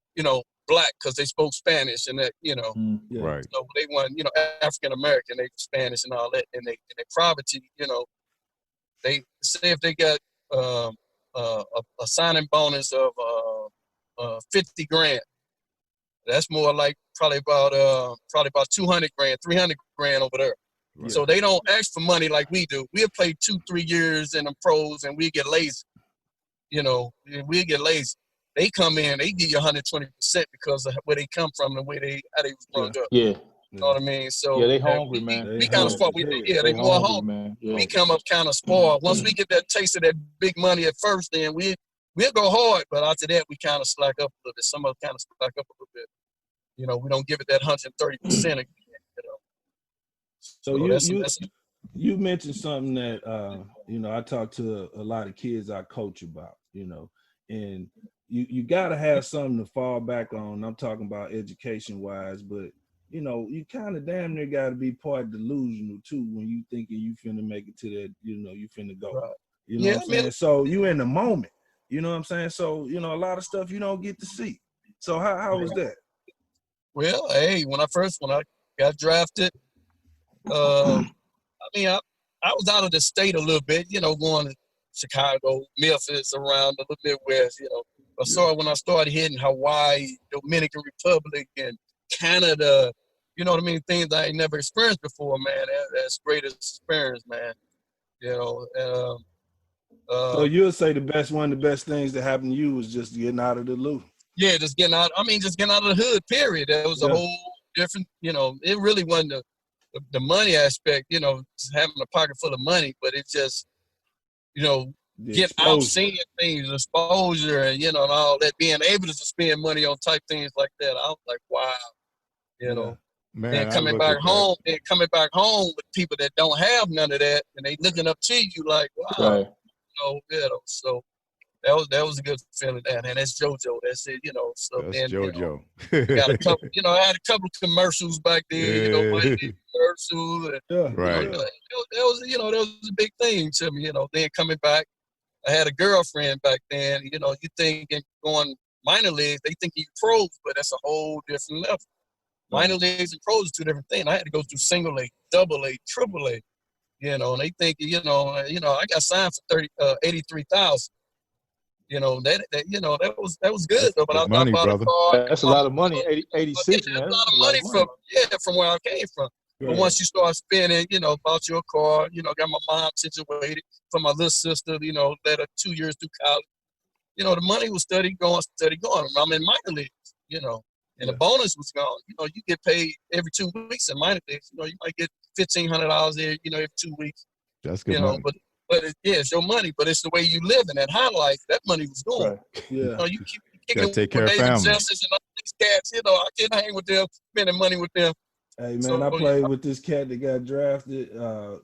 black because they spoke Spanish and that, Right. So they want, African American, they Spanish and all that, and they poverty, they say if they got a signing bonus of 50 grand. That's more like probably about 200 grand, 300 grand over there. Right. So they don't ask for money like we do. We'll play 2-3 years in the pros and we get lazy. You know, we get lazy. They come in, they give you 120% because of where they come from, the way how they was brought up. Yeah. You know what I mean? So Yeah, they hungry, man. We kind of spoiled. They more hungry, man. Yeah. We come up kind of spoiled. Once we get that taste of that big money at first, then we'll go hard. But after that, we kind of slack up a little bit. Some of us kind of slack up a little bit. You know, we don't give it that 130% again. You know. So you mentioned something that you know, I talk to a lot of kids I coach about, you know, and you got to have something to fall back on. I'm talking about education wise, but you know, you kind of damn near got to be part delusional too when you thinking you finna make it to that, you know, you finna go. Right. You know what I'm saying? So you in the moment. You know what I'm saying? So, you know, a lot of stuff you don't get to see. So how was that? Well, hey, when I got drafted, I mean, I was out of the state a little bit, you know, going to Chicago, Memphis, around the Midwest, you know. But when I started hitting Hawaii, Dominican Republic, and Canada, you know what I mean, things I ain't never experienced before, man. That's great experience, man. You know, so you'll say the best things that happened to you was just getting out of the loop. Yeah, just getting out. I mean, just getting out of the hood. Period. That was a whole different. You know, it really wasn't the money aspect. You know, just having a pocket full of money, but it just, you know, get out, seeing things, exposure, and you know, and all that. Being able to spend money on type things like that. I was like, wow. You know. Man, then coming back home with people that don't have none of that, and they looking up to you like, wow. Right. You know, so. That was a good feeling, and that's JoJo. That's it, you know. So that's then, JoJo. You know, got a couple. You know, I had a couple commercials back then. Yeah. You know, commercials. And, right. You know, that was a big thing to me. You know, then coming back, I had a girlfriend back then. You know, you thinking going minor leagues, they think you pros, but that's a whole different level. Minor leagues and pros are two different things. I had to go through single A, double A, triple A. You know, and they think, you know, I got signed for $83,000. You know, that was good though. But I money, bought brother. a car. That's a lot of money. 86, man. That's a lot of money from where I came from. Right. But once you start spending, you know, bought your car, you know, got my mom situated for my little sister, you know, let her 2 years through college. You know, the money was steady going. I'm in minor leagues, you know, and the bonus was gone. You know, you get paid every 2 weeks in minor leagues. You know, you might get $1,500 there, you know, every 2 weeks. That's good. You know, but it's your money, but it's the way you live in that high life. That money was gone. Right. Yeah. You know, you keep kicking take care with of David family. Justice and all these cats. You know, I can't hang with them, spending money with them. Hey man, I played with this cat that got drafted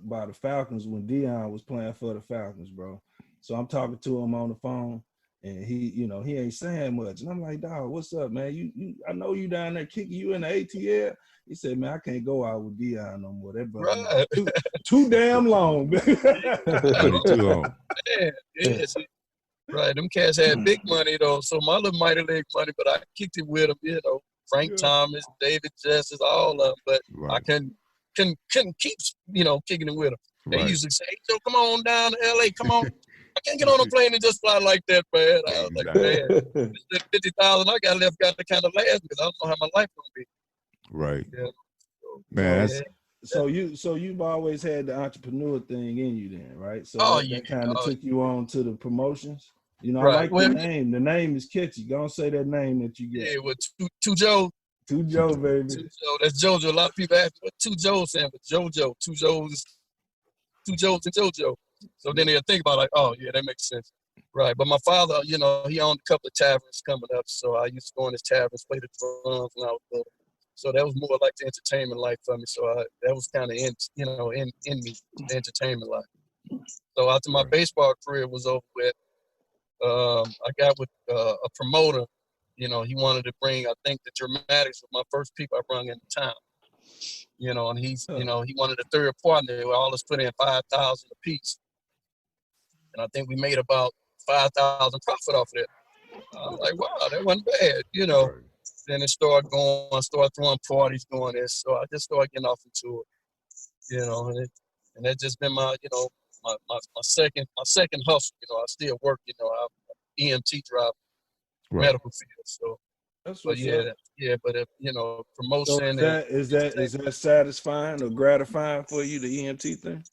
by the Falcons when Deion was playing for the Falcons, bro. So I'm talking to him on the phone, and he, you know, he ain't saying much, and I'm like, dog, what's up, man? You, I know you down there kicking you in the ATL. He said, man, I can't go out with Deion no more. That brother too damn long. Too long. Yeah. Right. Them cats had big money though, so my little minor league money, but I kicked it with them, you know. Frank Thomas, David Justice, all of them, but I couldn't keep, you know, kicking it with them. They used to say, hey, Joe, come on down to LA, come on. I can't get on a plane and just fly like that, man. I was like, man, this 50,000 I got left got to kind of last because I don't know how my life gonna be. Right. Yeah. So, man. So you've always had the entrepreneur thing in you then, right? So that kind of took you on to the promotions. You know, I like the name. The name is catchy. Go and say that name that you get. Yeah, with two Joe. Two Joe, baby. Two Joe. That's JoJo. A lot of people ask what two Joe stand for. JoJo. Two Joes and JoJo. So then they'll think about like, oh yeah, that makes sense. Right. But my father, you know, he owned a couple of taverns coming up. So I used to go in his taverns, play the drums when I was little. So that was more like the entertainment life for me. So that was kind of in me, the entertainment life. So after my baseball career was over with, I got with a promoter. You know, he wanted to bring, I think, the Dramatics with my first people I brought into town. You know, and you know, he wanted a third partner. We all us put in $5,000 a piece, and I think we made about $5,000 profit off of that. I was like, wow, that wasn't bad. You know. Right. Then it started going. I started throwing parties, doing this. So I just started getting off into it. You know, and that's just been my, you know, my second hustle. You know, I still work. You know, I'm EMT driver, Right. medical field. So, That's but what's up. but if, you know, So promotion is that satisfying or gratifying for you, the EMT thing?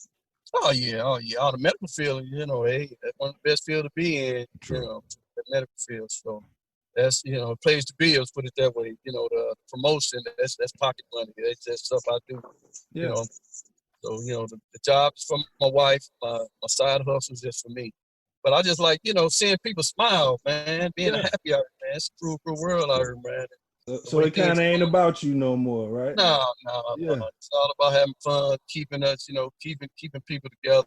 oh yeah, all the medical field. You know, hey, that's one of the best field to be in. True. You know, the medical field. So that's, you know, plays the bills. Put it that way. You know, the promotion, that's pocket money. That's just stuff I do. Yeah. You know. So, you know, the job is for my wife. My side hustle is just for me. But I just like, you know, seeing people smile, man, being Yeah. happy out here, man. It's a cruel world out here, man. So it kind of ain't about you no more, right? No. Yeah. It's all about having fun, keeping us, you know, keeping people together,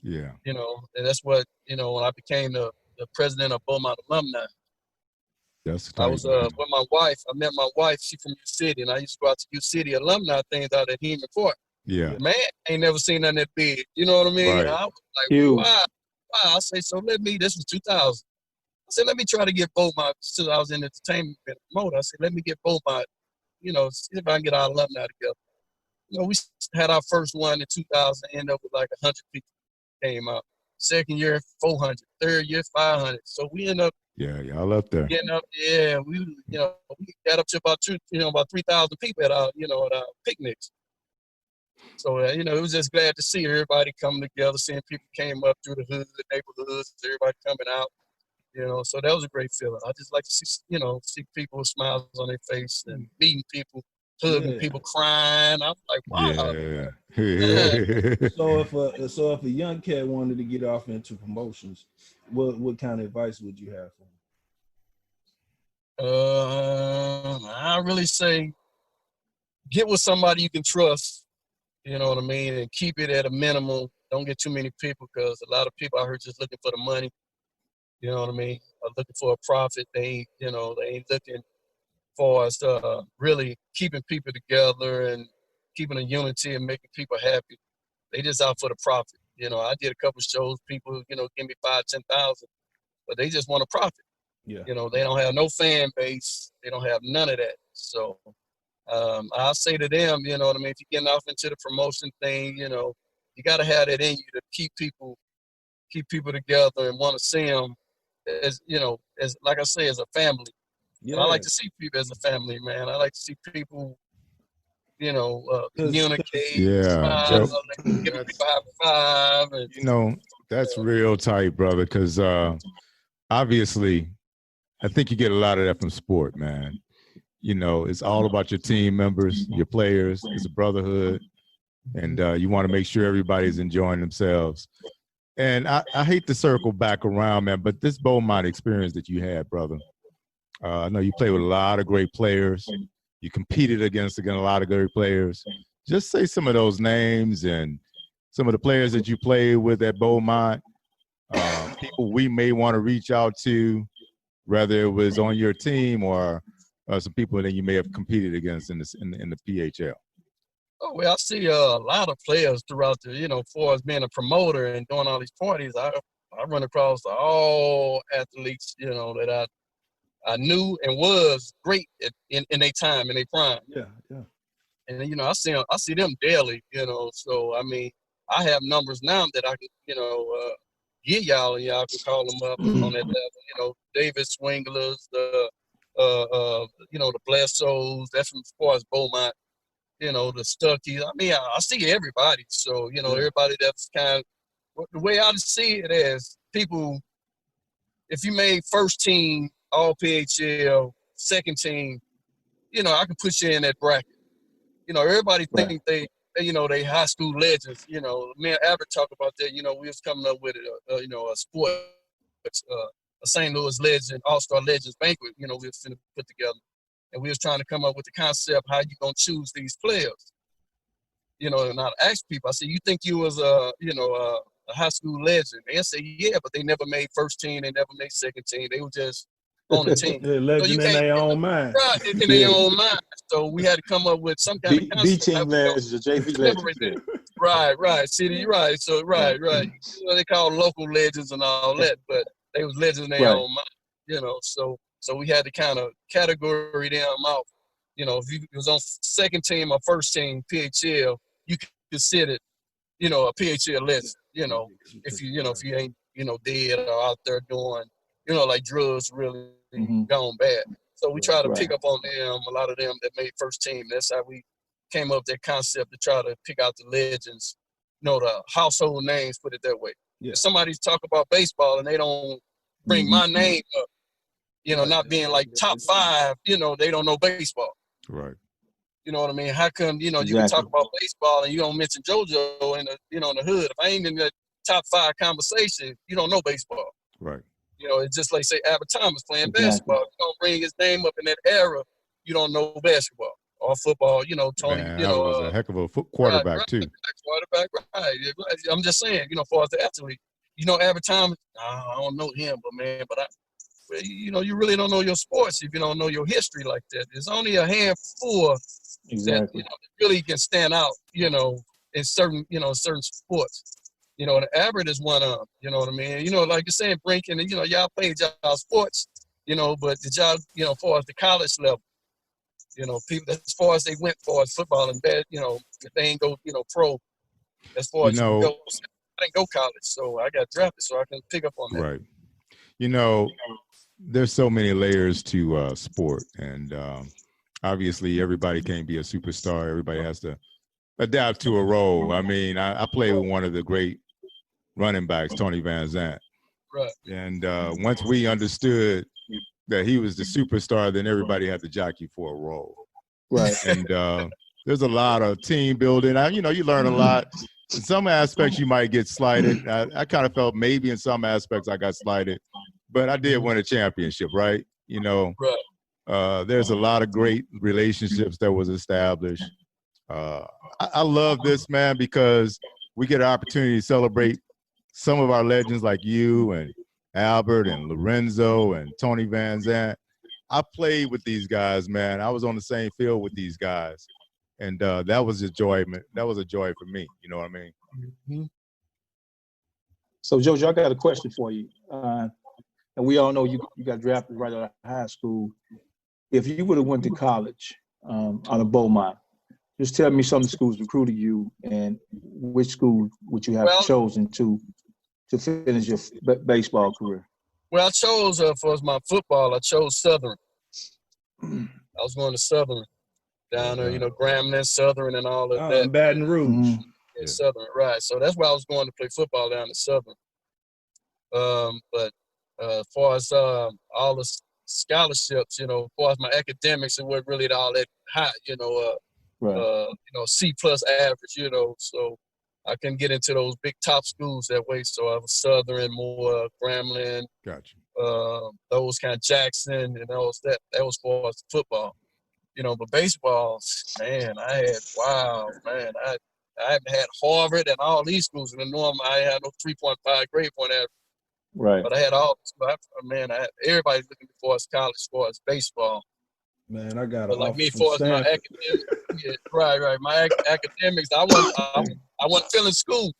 Yeah. you know. And that's what, you know, when I became the president of Beaumont Alumni, That's I was tight. with my wife. I met my wife. She from U City, and I used to go out to U City alumni things out at Heman Court. Yeah. Man, ain't never seen nothing that big. You know what I mean? Right. I was like, Huge. wow. I say, so this was 2000. I said, let me try to get Beaumont, since I was in entertainment and promoter. I said, let me get Beaumont, you know, see if I can get our alumni together. You know, we had our first one in 2000, ended up with like 100 people came out. Second year, 400. Third year, 500. So we ended up Yeah. Y'all up there. getting up, we got up to about 3,000 people at our picnics. So, you know, it was just glad to see everybody coming together, seeing people came up through the hood, the neighborhoods, everybody coming out, you know. So that was a great feeling. I just like to see, you know, see people with smiles on their face and meeting people, hugging Yeah. people, crying. I'm like, wow. Yeah. So if a young cat wanted to get off into promotions, what kind of advice would you have for him? I really say get with somebody you can trust, you know what I mean, and keep it at a minimum. Don't get too many people, because a lot of people out here just looking for the money, you know what I mean, or looking for a profit. They ain't looking for us really keeping people together and keeping a unity and making people happy. They just out for the profit. You know, I did a couple shows, people, you know, give me 5,000-10,000, but they just want a profit. Yeah. You know, they don't have no fan base. They don't have none of that. So I'll say to them, you know what I mean, if you're getting off into the promotion thing, you know, you got to have that in you to keep people together and want to see them as, you know, as, like I say, as a family. Yeah. And I like to see people as a family, man. I like to see people, you know, communicate, Yeah. smile, Joe, give people high five. And, you know, that's real tight, brother, because obviously I think you get a lot of that from sport, man. You know, it's all about your team members, your players. It's a brotherhood, and you want to make sure everybody's enjoying themselves. And I hate to circle back around, man, but this Beaumont experience that you had, brother, I know you played with a lot of great players. You competed against a lot of great players. Just say some of those names and some of the players that you played with at Beaumont, people we may want to reach out to, whether it was on your team or some people that you may have competed against in the PHL. Oh, well, I see a lot of players throughout the, you know, for us being a promoter and doing all these parties. I run across all athletes, you know, that I knew and was great in their time, in their prime. Yeah. And, you know, I see them daily, you know. So, I mean, I have numbers now that I can, you know, give y'all, and y'all can call them up on that level. You know, David Swinglers, you know, the Bledsoes, that's from, as far as Beaumont, you know, the Stuckies. I mean, I see everybody. So, you know, everybody that's kind of, the way I see it as people, if you made first team, all PHL, second team, you know, I can put you in that bracket. You know, everybody think they you know, they high school legends. You know, me and Albert talk about that. You know, we was coming up with you know, a sport, a St. Louis Legend, All-Star Legends banquet. You know, we was finna put together, and we was trying to come up with the concept how you gonna choose these players. You know, and I asked people, I said, you think you was a high school legend? They say, yeah, but they never made first team, they never made second team. They were just on the team. They're legend in their own mind. Right, in their own mind. So we had to come up with some kind of concept. B team legends, JV legends. Right. City, right. So right. You know, they call local legends and all that, but they was legends in their own mind. You know, so we had to kind of category them out. You know, if you was on second team or first team PHL, you considered, you know, a PHL legend. you know, if you ain't, dead or out there doing, like drugs really gone bad. So we try to pick up on them, a lot of them that made first team. That's how we came up with that concept to try to pick out the legends, the household names, put it that way. Yeah. If somebody's talk about baseball and they don't bring my name up, not being like top 5, they don't know baseball. Right. You know what I mean? How come, you can talk about baseball and you don't mention JoJo in the, in the hood? If I ain't in the top 5 conversation, you don't know baseball. Right. It's just like, say, Albert Thomas playing basketball. You don't bring his name up in that era, you don't know basketball or football. Tony, Man, that was a heck of a quarterback, too. Quarterback, right. I'm just saying, as far as the athlete, Albert Thomas, I don't know him, but you really don't know your sports if you don't know your history like that. There's only a handful that really can stand out, in certain sports. The Albert is one of them, you know what I mean? Like you're saying, Brink, and y'all played y'all sports, but did y'all, as far as the college level, people, as far as they went for football and bad, if they ain't go, pro, as far as go, I didn't go college, so I got drafted, so I can pick up on that. Right. There's so many layers to sport, and obviously everybody can't be a superstar. Everybody has to adapt to a role. I mean, I played with one of the great running backs, Tony Van Zandt. Right. And once we understood that he was the superstar, then everybody had to jockey for a role. Right. And there's a lot of team building. You learn a lot. In some aspects, you might get slighted. I kind of felt maybe in some aspects I got slighted. But I did win a championship, right? There's a lot of great relationships that was established. I love this, man, because we get an opportunity to celebrate some of our legends like you and Albert and Lorenzo and Tony Van Zandt. I played with these guys, man. I was on the same field with these guys. And that was a joy. That was a joy for me. You know what I mean? Mm-hmm. So, JoJo, I got a question for you. And we all know you got drafted right out of high school. If you would have went to college out of Beaumont, just tell me some of the schools recruited you and which school would you have chosen to finish your baseball career? Well, I chose, for my football, I chose Southern. I was going to Southern down there, Grambling, Southern, and all of that. Baton Rouge. Mm-hmm. Yeah, Southern, right. So that's why I was going to play football down in Southern. But as far as all the scholarships, as far as my academics, it wasn't really all that high, C+ average, so I couldn't get into those big top schools that way. So I was Southern, more Grambling, Gotcha. Those kind of Jackson, and that was as far as football, but baseball, man, I haven't had Harvard and all these schools in the norm. I had no 3.5 grade point average. Right. But I had all, everybody's looking for us college as far as baseball. Man, I got but like me, as far as my academics, right. My academics, I wasn't feeling school.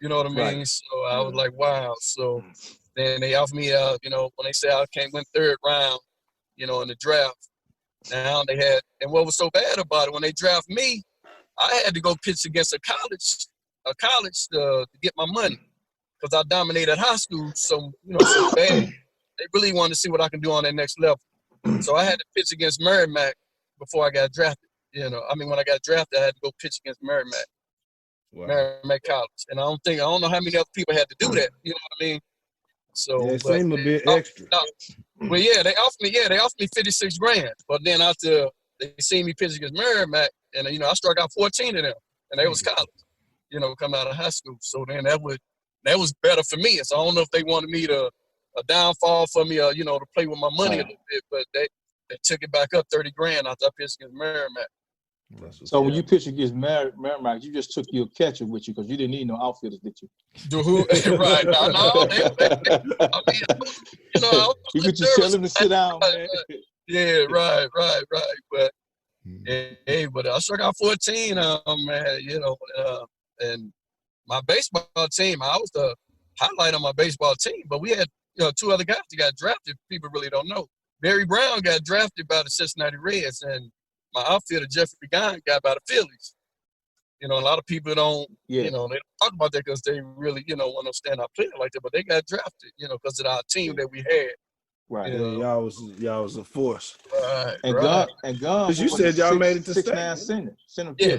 You know what I mean? Right. So I was like, wow. So then they offered me, when they said I went third round, in the draft. Now they had, and what was so bad about it, when they draft me, I had to go pitch against a college to get my money. Because I dominated high school so bad. They really wanted to see what I can do on that next level. So I had to pitch against Merrimack before I got drafted. When I got drafted, I had to go pitch against Merrimack. Wow. Merrimack College. And I don't know how many other people had to do that. You know what I mean? So it seemed a bit extra. Well, they offered me 56 grand. But then after they seen me pitch against Merrimack, and I struck out 14 of them, and they was college. Coming out of high school. So then that was better for me. So I don't know if they wanted me to a downfall for me, to play with my money a little bit, but they took it back up 30 grand after I pitched against Merrimack. So when you pitched against Merrimack, you just took your catcher with you because you didn't need no outfielders, did you? Right. No. You could just tell them to sit down, man. Yeah, right. But but I struck out 14, man, and my baseball team, I was the highlight on my baseball team, but we had 2 other guys that got drafted. People really don't know. Barry Brown got drafted by the Cincinnati Reds, and my outfielder Jeffrey Gahn got by the Phillies. You know, a lot of people don't, Yeah. you know, they don't talk about that because they really, you know, want to stand out player like that. But they got drafted, you know, because of our team that we had. Right. Yeah, y'all was a force. Right, And right. Gun. Because you said y'all made it to state. 6'9" center. Yeah,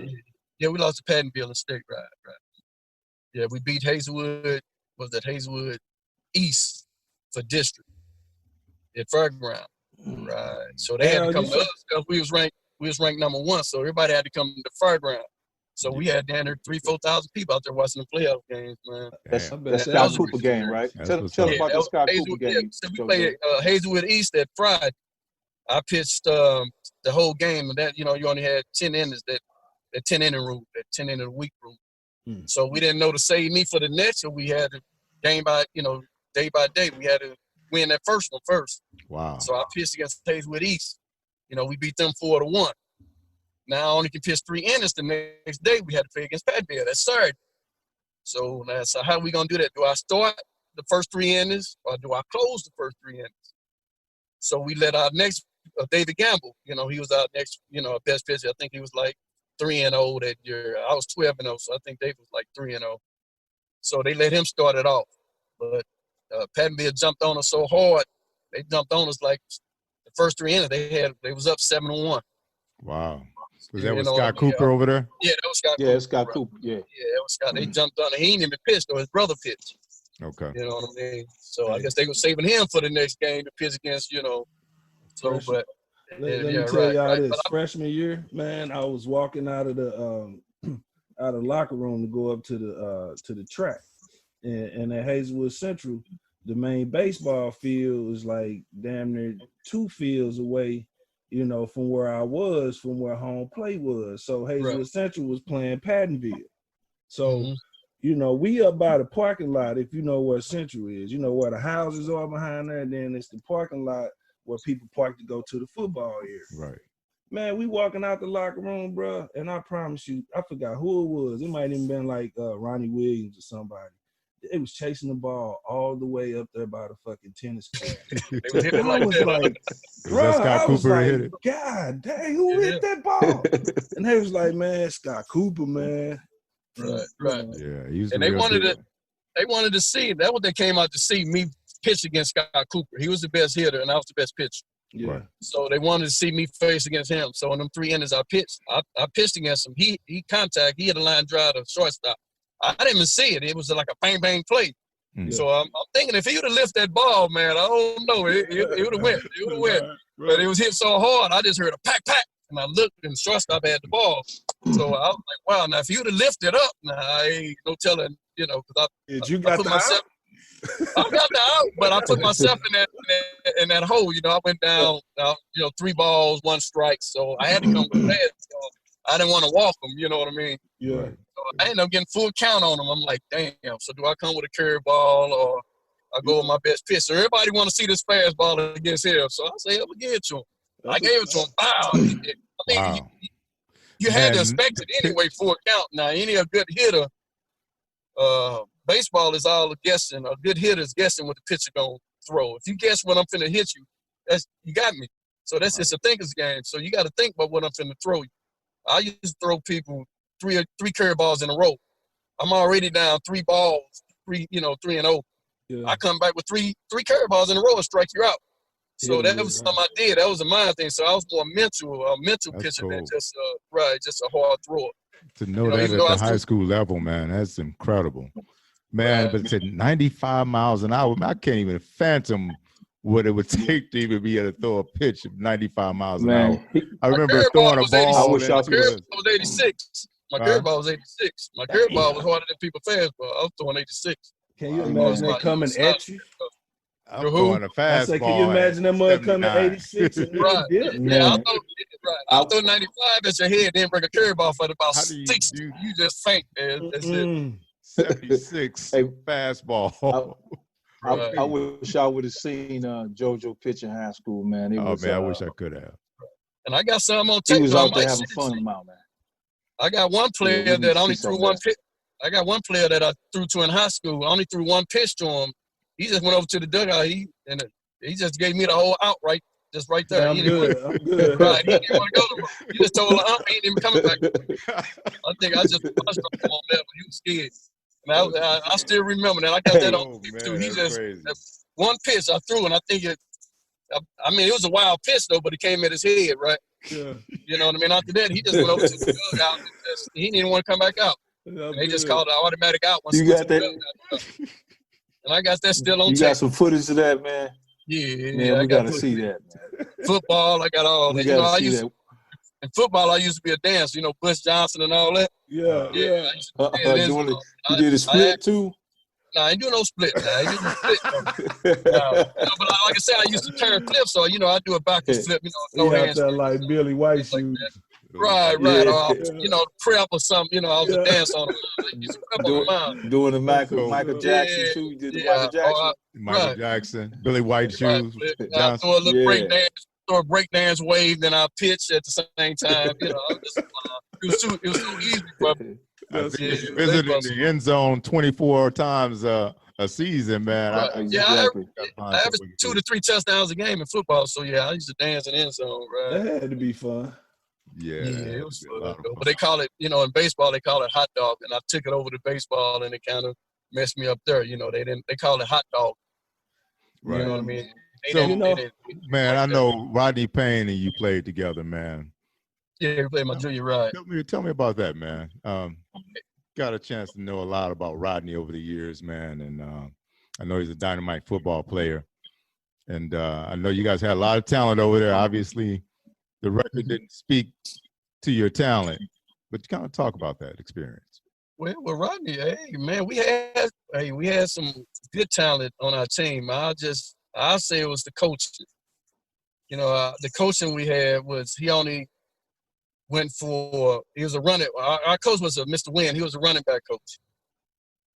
yeah, we lost to Pattonville in state, right. Yeah, we beat Hazelwood. Was that Hazelwood East for district at Fairground, right? So they had to come to us because we was ranked number 1. So everybody had to come to Fairground. So we had down there 3,000-4,000 people out there watching the playoff games, man. That's Damn. that Scott Cooper game, right? Tell what's about up. the Scott Cooper game. Yeah, so we played Hazelwood East that Friday. I pitched the whole game, and that, you know, you only had 10 innings, that 10 inning rule, that 10 inning a week rule. So we didn't know to save me for the next, so we had to day by day, we had to win that first one first. Wow. So I pitched against Hazelwood East. You know, we beat them 4-1. Now I only can pitch 3 innings. The next day we had to play against Pattonville. That's Saturday. So how are we gonna do that? Do I start the first 3 innings or do I close the first 3 innings? So we let our next David Gamble. You know, he was our next, you know, best pitcher. I think he was like 3-0 that year. I was 12-0, so I think David was like 3-0. So they let him start it off. But Pattonville jumped on us so hard. They jumped on us like the first 3 innings. They was up 7-1. Wow. Was that You with know, Scott Cooper over there? Yeah, that was Scott Yeah, Cooper. it's Scott Cooper. Yeah. Yeah, that was Scott. They jumped on. He ain't even pitched, though. His brother pitched. Okay. You know what I mean? So I guess they were saving him for the next game to pitch against, you know. So, but Let me tell y'all this. Freshman year, man, I was walking out of the locker room to go up to the track, and at Hazelwood Central, the main baseball field was like damn near 2 fields away, you know, from where home plate was. So Hazelwood Central was playing Pattonville. So, you know, we up by the parking lot. If you know where Central is, you know where the houses are behind there. And then it's the parking lot where people park to go to the football area. Right. Man, we walking out the locker room, bro, and I promise you, I forgot who it was. It might even been like Ronnie Williams or somebody. It was chasing the ball all the way up there by the fucking tennis court. I was like, bro, Scott Cooper hit it? God dang, who hit that ball? And they was like, man, Scott Cooper, man. Right. Yeah, he was. And they wanted to see. That's what they came out to see, me pitch against Scott Cooper. He was the best hitter, and I was the best pitcher. Yeah. Right. So they wanted to see me face against him. So in them 3 innings I pitched, I pitched against him. He had a line drive to shortstop. I didn't even see it. It was like a bang bang play. So I'm thinking if he would have lifted that ball, man, I don't know, it would have went. It would have went. But it was hit so hard, I just heard a pack, and I looked, and the shortstop had the ball. So I was like, wow. Now if you would have lifted up, I ain't no telling, you know, because I got the out, but I put myself in that hole. You know, I went down, 3 balls, 1 strike. So I had to come with that. So I didn't want to walk them. You know what I mean? Yeah. So I ended up getting full count on them. I'm like, damn. So do I come with a curveball or I go with my best pitch? So everybody want to see this fastball against him. So I say, I'm gonna give it to him. I gave it to him. Wow. I mean, you had to expect it anyway, full count. Now, any a good hitter. Baseball is all a guessing. A good hitter is guessing what the pitcher gonna throw. If you guess what I'm finna hit you, you got me. So that's just a thinker's game. So you got to think about what I'm finna throw you. I used to throw people three curveballs in a row. I'm already down 3 balls, 3-0. Yeah. I come back with three curveballs in a row and strike you out. So that was something I did. That was a mind thing. So I was more mental pitcher than just a hard thrower. To know that at the high school level, man, that's incredible. Man, but to 95 miles an hour, I can't even phantom what it would take to even be able to throw a pitch of 95 miles an hour. I remember throwing a ball. My curveball was 86. My curveball was 86. My curveball was harder than people's fastball. I was throwing 86. Can you imagine that coming at you? I'm throwing a fastball. I said, can you imagine that mud coming 86? Right. Yeah, I'll throw 95 at your head, then bring a curveball for about 60. You just faint, man. That's it. 76 fastball. I wish I would have seen JoJo pitch in high school, man. I wish I could have. And I got some on tape. He was out there having fun out, man. I got one player that only threw one pitch. I got one player that I threw to in high school. I only threw one pitch to him. He just went over to the dugout. He just gave me the whole out right just right there. Yeah, I'm He didn't good. I'm good. right. He didn't want to go no more. He just told her, he ain't even coming back. I think I just punched him on that, but he was scared. And I still remember that. I got that on Oh too. man, He that's just crazy. one pitch I threw, and I think it. I mean, it was a wild pitch though, but it came at his head, right? Yeah. You know what I mean? After that, he just went over to the dugout and he didn't want to come back out. Yeah, And they just called it an automatic out once You he went to got the that? dugout. And I got that still on You tape. got some footage of that, man? Yeah, Man, I we got got to see that, man. football. I got all We that. You know, got I to see used that. in football. I used to be a dancer. You know, Bush Johnson and all that. Yeah, Yeah, yeah. I used to be in Doing it, Israel. you did a split too? I ain't doing no split. Now I ain't doing no split. No. But like I said, I used to turn flips, so you know, I do a backwards flip. You know, no He out hands. there like Billy White like shoes. that. Right. Yeah. You know, prep or something. You know, I was a dancer on the used to prep on the mound. Doing the Michael So- Jackson too. You did the Michael Jackson. Michael Right. Jackson, Billy White shoes, I Johnson. throw a little Yeah. break dance, throw a break dance wave, then I pitch at the same time. You know, it was too easy, bro. I That's think Yeah, he's they visiting bust- the end zone 24 times a season, man. Right. Exactly. I average 2 to 3 touchdowns a game in football, so yeah, I used to dance in the end zone, right? That had to be fun. Yeah, It was a fun, lot of though. fun. But they call it, you know, in baseball they call it hot dog, and I took it over to baseball, and it kind of messed me up there. You know, they call it hot dog. Right. You know what I mean? So, man, I like that. know Rodney Payne and you played together, man. Yeah, we played my junior ride. Tell me about that, man. Got a chance to know a lot about Rodney over the years, man, and I know he's a dynamite football player, and I know you guys had a lot of talent over there. Obviously, the record didn't speak to your talent, but you kind of talk about that experience. Well, Rodney, hey man, we had some good talent on our team. I say it was the coaching. You know, the coaching we had was he only went for he was a running. Our coach was a Mr. Wynn. He was a running back coach,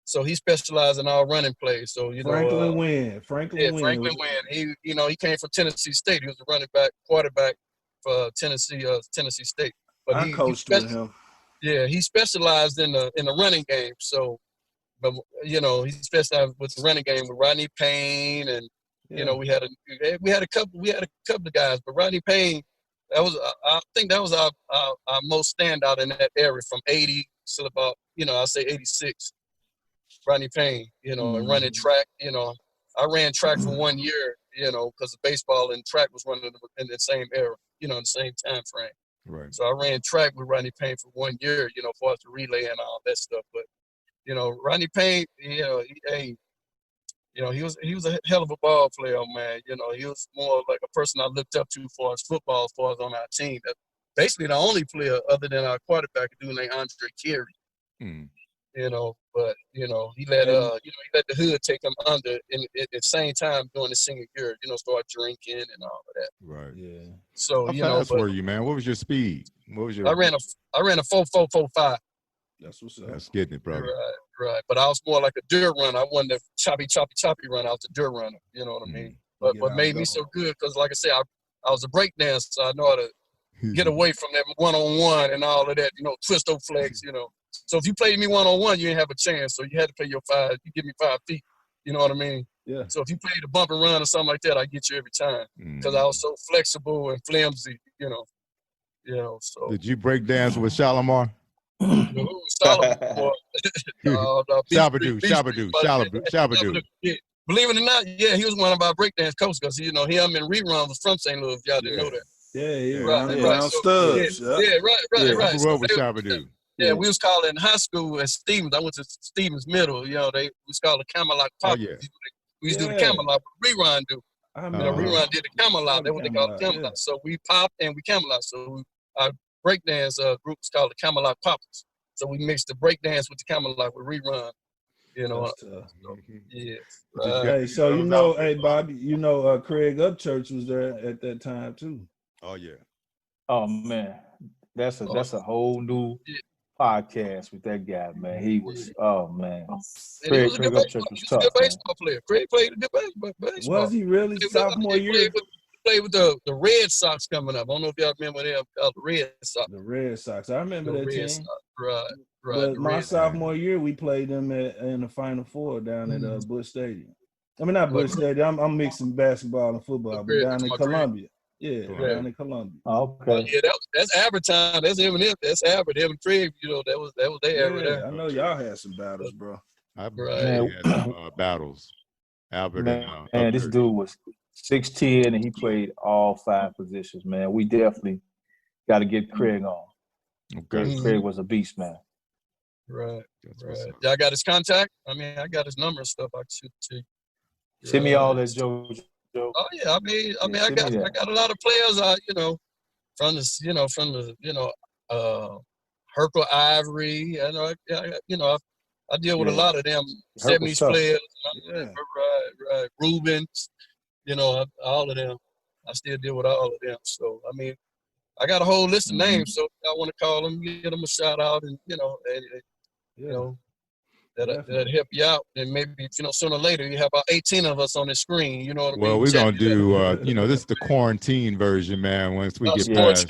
so he specialized in all running plays. So you Franklin know, Wynn. Franklin Wynn. He came from Tennessee State. He was a running back quarterback for Tennessee State. But I coached with him. Yeah, he specialized in the running game. So, but you know, he specialized with the running game with Rodney Payne, and you know, we had a couple of guys. But Rodney Payne, I think that was our most standout in that area from 80 to about, you know, I say 86. Rodney Payne, you know, and running track. You know, I ran track for 1 year, you know, because baseball and track was running in the same era, you know, in the same time frame. Right. So I ran track with Rodney Payne for 1 year, you know, for us to relay and all that stuff. But, you know, Rodney Payne, you know, he was a hell of a ball player, man. You know, he was more like a person I looked up to for his football, as far as on our team. Basically the only player other than our quarterback, a dude named Andre Carey. You know, but you know, he let the hood take him under, and at the same time during the senior year, you know, start drinking and all of that. Right. Yeah. So How you know, fast were you, man? What was your speed? What was your? I ran a 4.45. That's what's up. That's getting it, brother. Right. But I was more like a dirt runner. I wasn't a choppy run. I was a dirt runner. You know what I mean? But what made me so good, because like I said, I was a break dancer, so I know how to get away from that one-on-one and all of that, you know, twisto flex, you know. So if you played me one-on-one, you didn't have a chance. So you had to play your 5. You give me 5 feet. You know what I mean? Yeah. So if you played a bump and run or something like that, I get you every time, because I was so flexible and flimsy, you know. So. Did you break dance with Shalimar? Shabadoo. Yeah. Believe it or not, yeah, he was one of our breakdance coaches, because you know him and Rerun was from St. Louis. If y'all didn't know that. Yeah, Right. Stubbs. Right. I grew up with Shabadoo. Yeah, we was called in high school at Stevens. I went to Stevens Middle. You know, we was called the Camelot Pop. Oh, yeah. We used to do the Camelot. Rerun do. Rerun did the Camelot. That's what they call the Camelot. Yeah. So we popped and we Camelot. So our breakdance group was called the Camelot Poppers. So we mixed the breakdance with the Camelot with Rerun. You know, yeah. Hey, so you know, hey Bobby, you know, Craig Upchurch was there at that time too. Oh yeah. Oh man, that's a whole new podcast with that guy, man. He was, oh man. Craig Upchurch was tough. Good baseball player. Craig played a good baseball. Was he really sophomore year? Played with the Red Sox coming up. I don't know if y'all remember them called the Red Sox. The Red Sox. I remember that team. Sox. Right. But my sophomore year, we played them in the Final Four down at Busch Stadium. I mean, not Busch Stadium. I'm mixing basketball and football, but down in Columbia. Yeah, Right. down in Columbia. Oh, okay. Yeah, that's Abertown. That's him and him. That's Albert. Him and Craig. You know, that was their area Yeah, there. I know y'all had some battles, bro. I Right. man, Man, had some battles. Albert and man, this Upchurch. dude was 6'10", and he played all 5 positions, man. We definitely got to get Craig on. Okay, Craig was a beast, man. Right. that's what's Right. up. Y'all got his contact? I mean, I got his number and stuff. I can shoot to you. Send me all that, Joe. Oh yeah, I mean, I send me that. got a lot of players. From the Herkel Ivory. I know, I deal with a Yeah. lot of them Herkel's 70s tough. players. Yeah. Right. Rubens, all of them. I still deal with all of them. So I mean, I got a whole list of names. So if I want to call them, give them a shout out, and that'll help you out. And maybe sooner or later you have about 18 of us on the screen. You know what I mean? Well, we're gonna Check it out. do. This is the quarantine version, man. Once we get Yeah. past,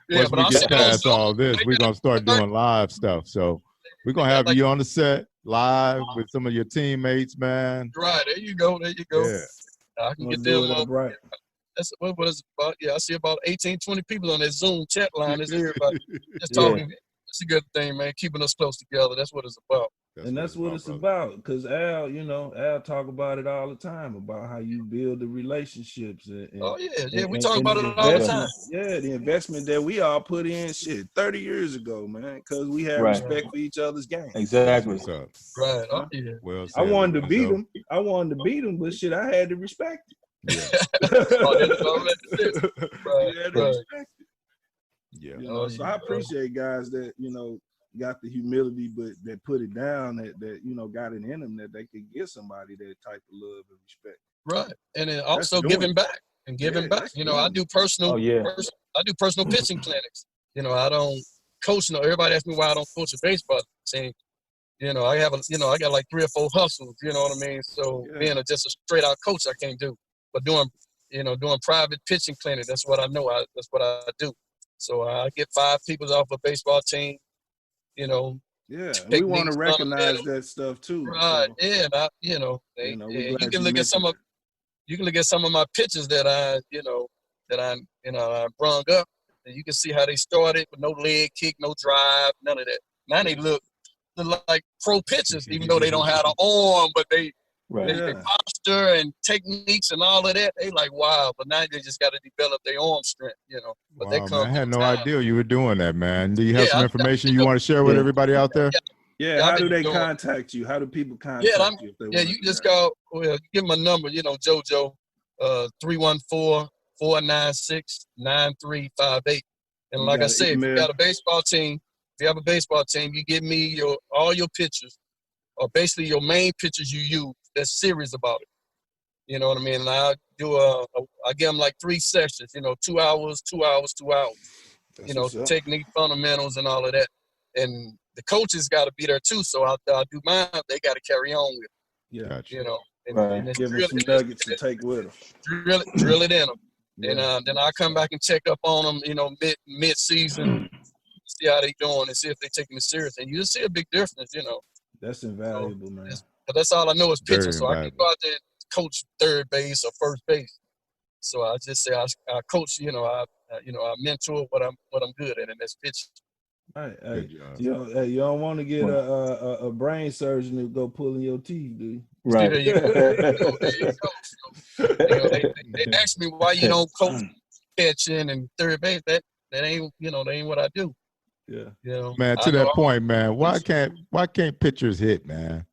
Yeah, once but we I'll get send those past all this, we're gonna start doing live stuff. So we're gonna have you on the set live with some of your teammates, man. Right, there you go. Yeah. I can Wanna get do them it up right. That's what is about. Yeah, I see about 18, 20 people on that Zoom chat line. It's everybody just Yeah. talking. It's a good thing, man. Keeping us close together. That's what it's about. And that's what it's brother. about. Because Al talk about it all the time, about how you build the relationships. And, Oh yeah. We and- talk and about the it all the investment- time. Yeah, the investment that we all put in 30 years ago, man, because we had Right. respect for each other's game. Exactly. What's up? Right. Oh yeah. Well said, I wanted to beat Lorenzo. him. But shit, I had to respect Yeah. Oh, that's all that is. Right, You had to right. respect it. Yeah. So I appreciate guys that got the humility, but that put it down, that got it in them, that they could give somebody that type of love and respect. Right. And then also doing giving it. back and giving Yeah, back. that's I doing do it. personal. Oh, yeah. I do personal pitching clinics. I don't coach. Everybody asks me why I don't coach a baseball team. I got like 3 or 4 hustles. You know what I mean? So Yeah. being just a straight out coach, I can't do. But doing private pitching clinic, that's what I know. That's what I do. So I get 5 people off a baseball team. Yeah, and we want to recognize that stuff too. Right. So, Yeah. And we you glad can look at some of. mentioned You can look at some of my pictures that I brung up, and you can see how they started with no leg kick, no drive, none of that. Now they look like pro pitchers, even though they don't have an arm, but they Right. Yeah. they posture and techniques and all of that. They like wow, but now they just got to develop their arm strength, But Wow, they man, come. I had no time. idea you were doing that, man. Do you have Yeah, some I- information you want to share with Yeah. everybody out there? Yeah, Yeah, how I've do been they doing- contact you? How do people contact you if they Yeah, wanna you do just that? call. Well, give them a number. JoJo, 314-496-9358. And You like I got an said, if you email? got a baseball team, you give me all your pictures, or basically your main pictures you use. That's serious about it. You know what I mean? And I give them like 3 sessions. 2 hours, 2 hours, 2 hours. That's what's up. Technique, fundamentals, and all of that. And the coaches got to be there too. So I do mine. They got to carry on with Yeah, Gotcha. it. And, Right. and it's give them really- some nuggets to take with them. drill it in them. Yeah. And then I come back and check up on them, mid season, see how they doing and see if they taking it serious. And you just see a big difference, That's invaluable, man. But that's all I know is pitching. Very So I can invaluable. go out there and coach third base or first base. So I just say I coach, I mentor what I'm good at, and that's pitching. Right. Good job. You don't want to get a brain surgeon to go pulling your teeth, do you? Right. There you go. They ask me why you don't coach catching and third base. That ain't that ain't what I do. Yeah. Man, to that point, man, why can't pitchers hit, man?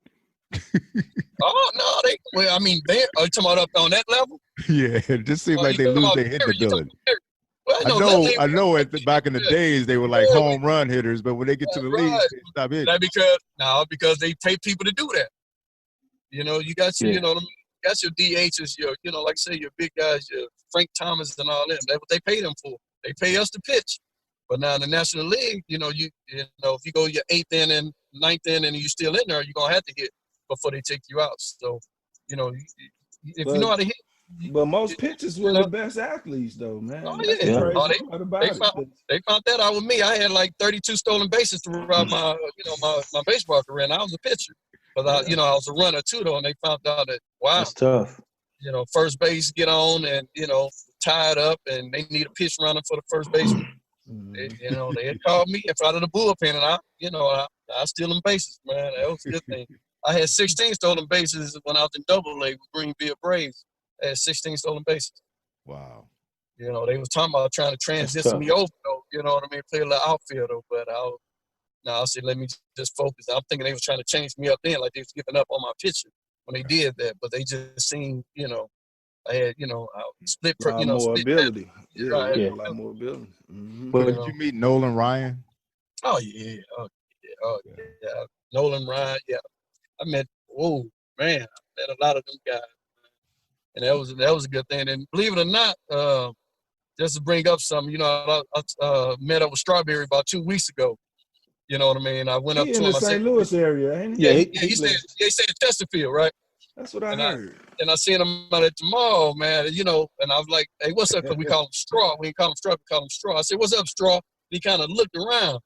Oh no, they are you talking about up on that level? Yeah, it just seems like You they talking lose about their hitting Perry, you talking ability. about Perry. Well, I know. Back in the days, they were like Yeah. home run hitters, but when they get to the league, Right. they stop hitting. That because they pay people to do that. You got your, Yeah. got your DHs, your, like I say, your big guys, your Frank Thomas and all them. That's what they pay them for. They pay us to pitch. But now in the National League, if you go your 8th inning, 9th inning, and you still in there, you're gonna have to hit before they take you out. So, if you know how to hit. But most pitchers were the best athletes, though, man. Oh, That's yeah. the crazy Oh, part about they it. found- They found that out with me. I had like 32 stolen bases throughout my, my baseball career, and I was a pitcher. But I was a runner too, though, and they found out that wow, That's tough. first base get on, and tied up and they need a pitch runner for the first baseman. They had called me in front of the bullpen, and I steal them bases, man. That was a good thing. I had 16 stolen bases when I was in Double-A with Greenville Braves. I had 16 stolen bases. Wow. They was talking about trying to transition me over, though. You know what I mean? Play a little outfielder, but I said, let me just focus. I'm thinking they was trying to change me up then, like they was giving up on my pitcher when they did that. But they just seemed, I had, split, more split ability. Right. A lot more ability. Mm-hmm. But did you meet Nolan Ryan? Oh yeah. Yeah. Nolan Ryan. Yeah. I met. Whoa, man. I met a lot of them guys, and that was a good thing. And believe it or not, just to bring up something, I met up with Strawberry about 2 weeks ago. You know what I mean? I went up to in him. the St. Louis area, ain't he? Yeah, he said Chesterfield, right? That's what I heard. And I seen him out at the mall, man. And I was like, "Hey, what's up?" Because we call him Straw. We didn't call him Straw. We call him Straw. I said, "What's up, Straw?" He kind of looked around.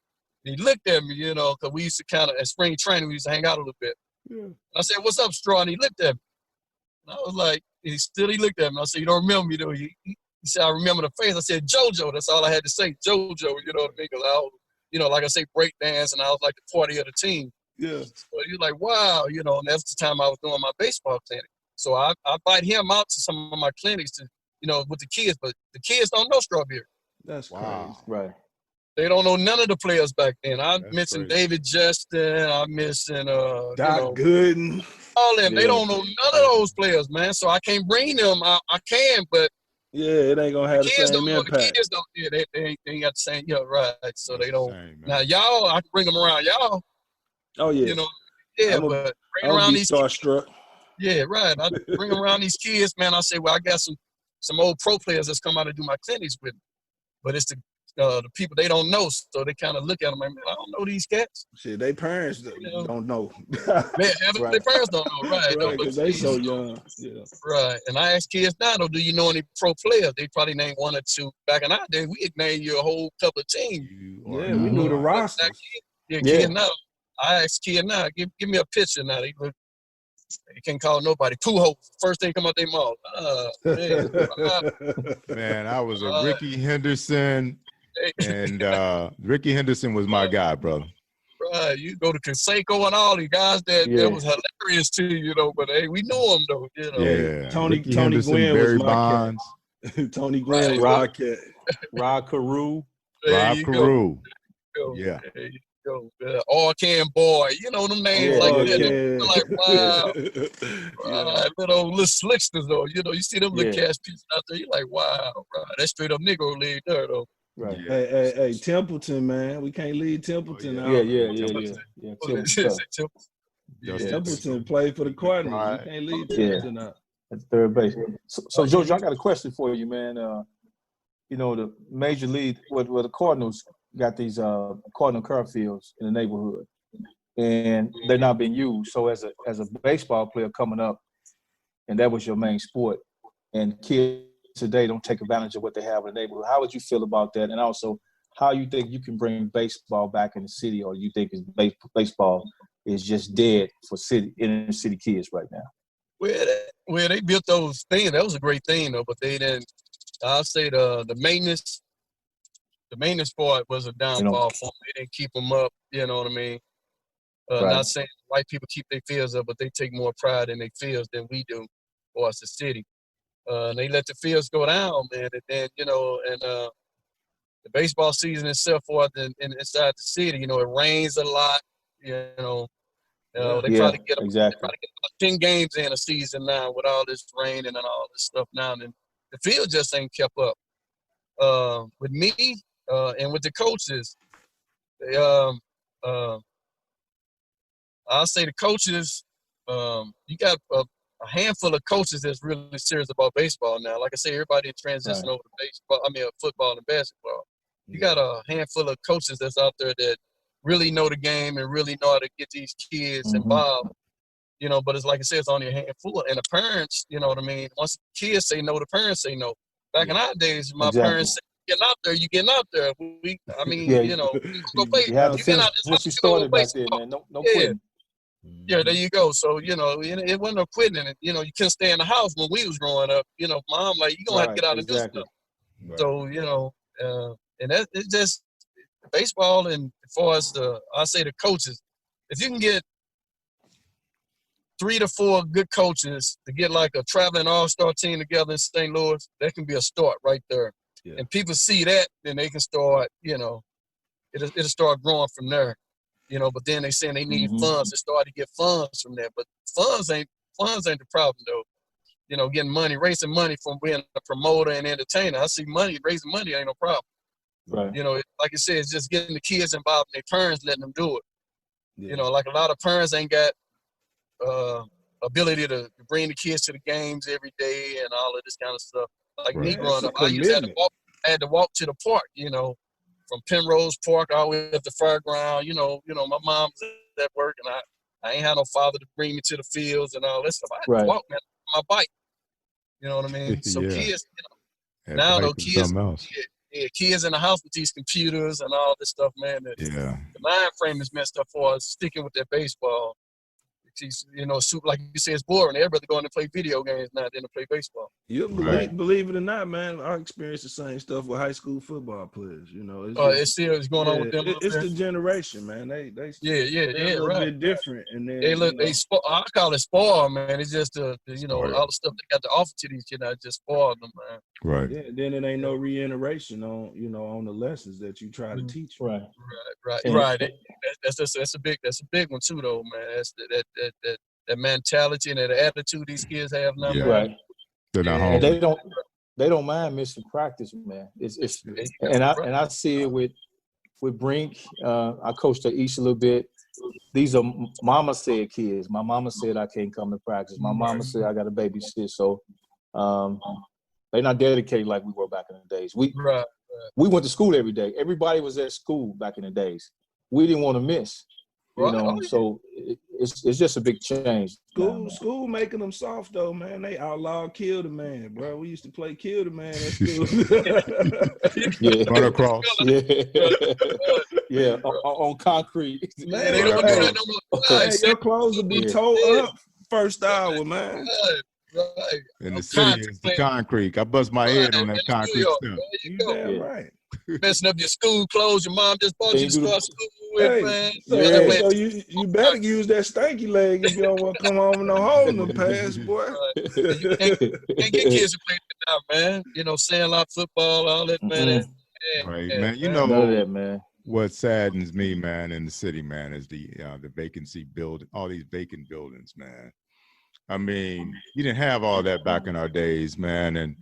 He looked at me, because we used to kind of at spring training we used to hang out a little bit. Yeah. And I said, "What's up, Straw?" And he looked at me. And I was like, he looked at me. I said, "You don't remember me, though?" He said, "I remember the face." I said, "JoJo." That's all I had to say, JoJo. You know what I mean? Because I was, like I say, break dance, and I was like the party of the team. Yeah. So you're like, wow, and that's the time I was doing my baseball clinic. So I invite him out to some of my clinics to, with the kids, but the kids don't know Strawberry. That's Wow. crazy. Right. They don't know none of the players back then. I'm That's missing crazy. David Justin. I'm missing Doc Gooden. all them. Yeah. They don't know none of those players, man. So I can't bring them. I can, but Yeah, it ain't gonna have the kids same don't know. The impact. kids don't. Yeah, they ain't got the same. Yeah, right. So they don't. Same, man. Now y'all, I can bring them around y'all. Oh yeah. Yeah, I'ma- but bring I'll around be these. starstruck. Yeah, right. I bring them around these kids, man. I say, well, I got some old pro players that's come out and do my clinics with me. But it's the people they don't know, so they kind of look at them like, man, I don't know these cats. Shit, they parents don't know. Man, Right. their parents don't know, right? Right, because they so young. Yeah. Right. And I ask kids now, though, do you know any pro players? They probably name one or two. Back in our day, we could name you a whole couple of teams. Yeah, we knew the rosters. Kid now. I ask kid now, give me a picture now. They can't call nobody. Pujols, first thing come out their mouth. Man, I was a Ricky Henderson, and Ricky Henderson was my guy, brother. Right, you go to Conseco and all these guys that was hilarious to you, but hey, we knew them though, Yeah, Tony Ricky Gwynn Henderson, was Barry my Bonds, Tony Gwynn was Right. my cat. Rod Carew. There Rob you Carew. go. Yeah. There you go. Arcan Boy, them names Yeah, like yeah, that. yeah. You're like, wow. Little slicksters though. You see them little cash pieces out there. You're like, wow, right. That's straight up Negro league there though. Right. Yeah. Hey, Templeton, man. We can't leave Templeton out. Yeah. Templeton played for the Cardinals. Right. You can't leave Templeton out. At third base. So George, I got a question for you, man. The major league, where the Cardinals got these Cardinal curve fields in the neighborhood, and they're not being used. So as a baseball player coming up, and that was your main sport, and kids today don't take advantage of what they have in the neighborhood. How would you feel about that? And also, how you think you can bring baseball back in the city, or you think baseball is just dead for inner city kids right now? Well, they built those things. That was a great thing though, but they didn't. I'll say the maintenance part was a downfall for them. They didn't keep them up. You know what I mean? Right. Not saying white people keep their fields up, but they take more pride in their fields than we do, for us, the city. And they let the fields go down, man. And then, the baseball season itself inside the city, it rains a lot. They probably get about 10 games in a season now with all this raining and all this stuff now. And the field just ain't kept up. With me and with the coaches, I'll say the coaches, you got a handful of coaches that's really serious about baseball now. Like I say, everybody transitioning over to baseball. Football and basketball. You got a handful of coaches that's out there that really know the game and really know how to get these kids involved. But it's like I said, it's only a handful. And the parents, you know what I mean? Once the kids say no, the parents say no. Back in our days, my parents said, getting out there, you getting out there. We go play. You have to finish what you started back there, man. No quitting. Yeah, there you go. So, it wasn't no quitting. And, you couldn't stay in the house when we was growing up. Mom, like, you're going to have to get out and do stuff. Right. So, and that it's just baseball. And as far as I say the coaches, if you can get 3 to 4 good coaches to get like a traveling all-star team together in St. Louis, that can be a start right there. Yeah. And people see that, then they can start, it'll start growing from there. But then they saying they need funds to start to get funds from there. But funds ain't the problem though. Getting money, raising money from being a promoter and entertainer. I see raising money ain't no problem. Right. Like I said, it's just getting the kids involved and their parents letting them do it. Yeah. Like a lot of parents ain't got ability to bring the kids to the games every day and all of this kind of stuff. Like me Right. growing It's a up, I used to have to commitment. walk. I had to walk to the park, from Penrose Park all the way up the fairground. My mom was at work, and I ain't had no father to bring me to the fields and all that stuff. I had Right. to walk, man, on my bike. You know what I mean? So Yeah. kids, That now bike though, is kids, something else. kids in the house with these computers and all this stuff, man. Yeah. The mind frame is messed up for us sticking with that baseball. Like you say, it's boring. Everybody going to play video games now than to play baseball. You Right. believe it or not, man, I experienced the same stuff with high school football players. It's still it's going on with them. It's the generation, man. They Yeah, they're a little right. bit different, and then I call it spoil, man. It's just all the stuff they got to offer to these kids. I just spoiled them, man. Right. yeah, then it ain't no reiteration on the lessons that you try to teach. Right. Right. And- That's a big one too, though, man. That's that mentality and that attitude these kids have now, Yeah. man. Right. They're not Yeah. And home. they don't mind missing practice, man. I see it with Brink. I coached at East a little bit. These are mama said kids. My mama said I can't come to practice. My mama said I got to babysit. So they're not dedicated like we were back in the days. We went to school every day. Everybody was at school back in the days. We didn't want to miss. So it's just a big change. School making them soft though, man. They outlawed kill the man, bro. We used to play kill the man at school. Yeah. Run across. Yeah, on concrete. Man, They don't do that no more. Hey, your clothes will be towed up first hour, man. Right. In the city, it's the concrete. I bust my head on that concrete stuff. You damn right. Messing up your school clothes, your mom just bought you to start school with, Hey, man. so you better use that stanky leg if you don't want to come home with no hole in the pants, boy. You can't get kids to play that now, man. Sandlot football, all that, man. Right, Yeah, man. You None of that, know man. what saddens me, man, in the city, man, is the vacancy building, all these vacant buildings, man. I mean, you didn't have all that back in our days, man, and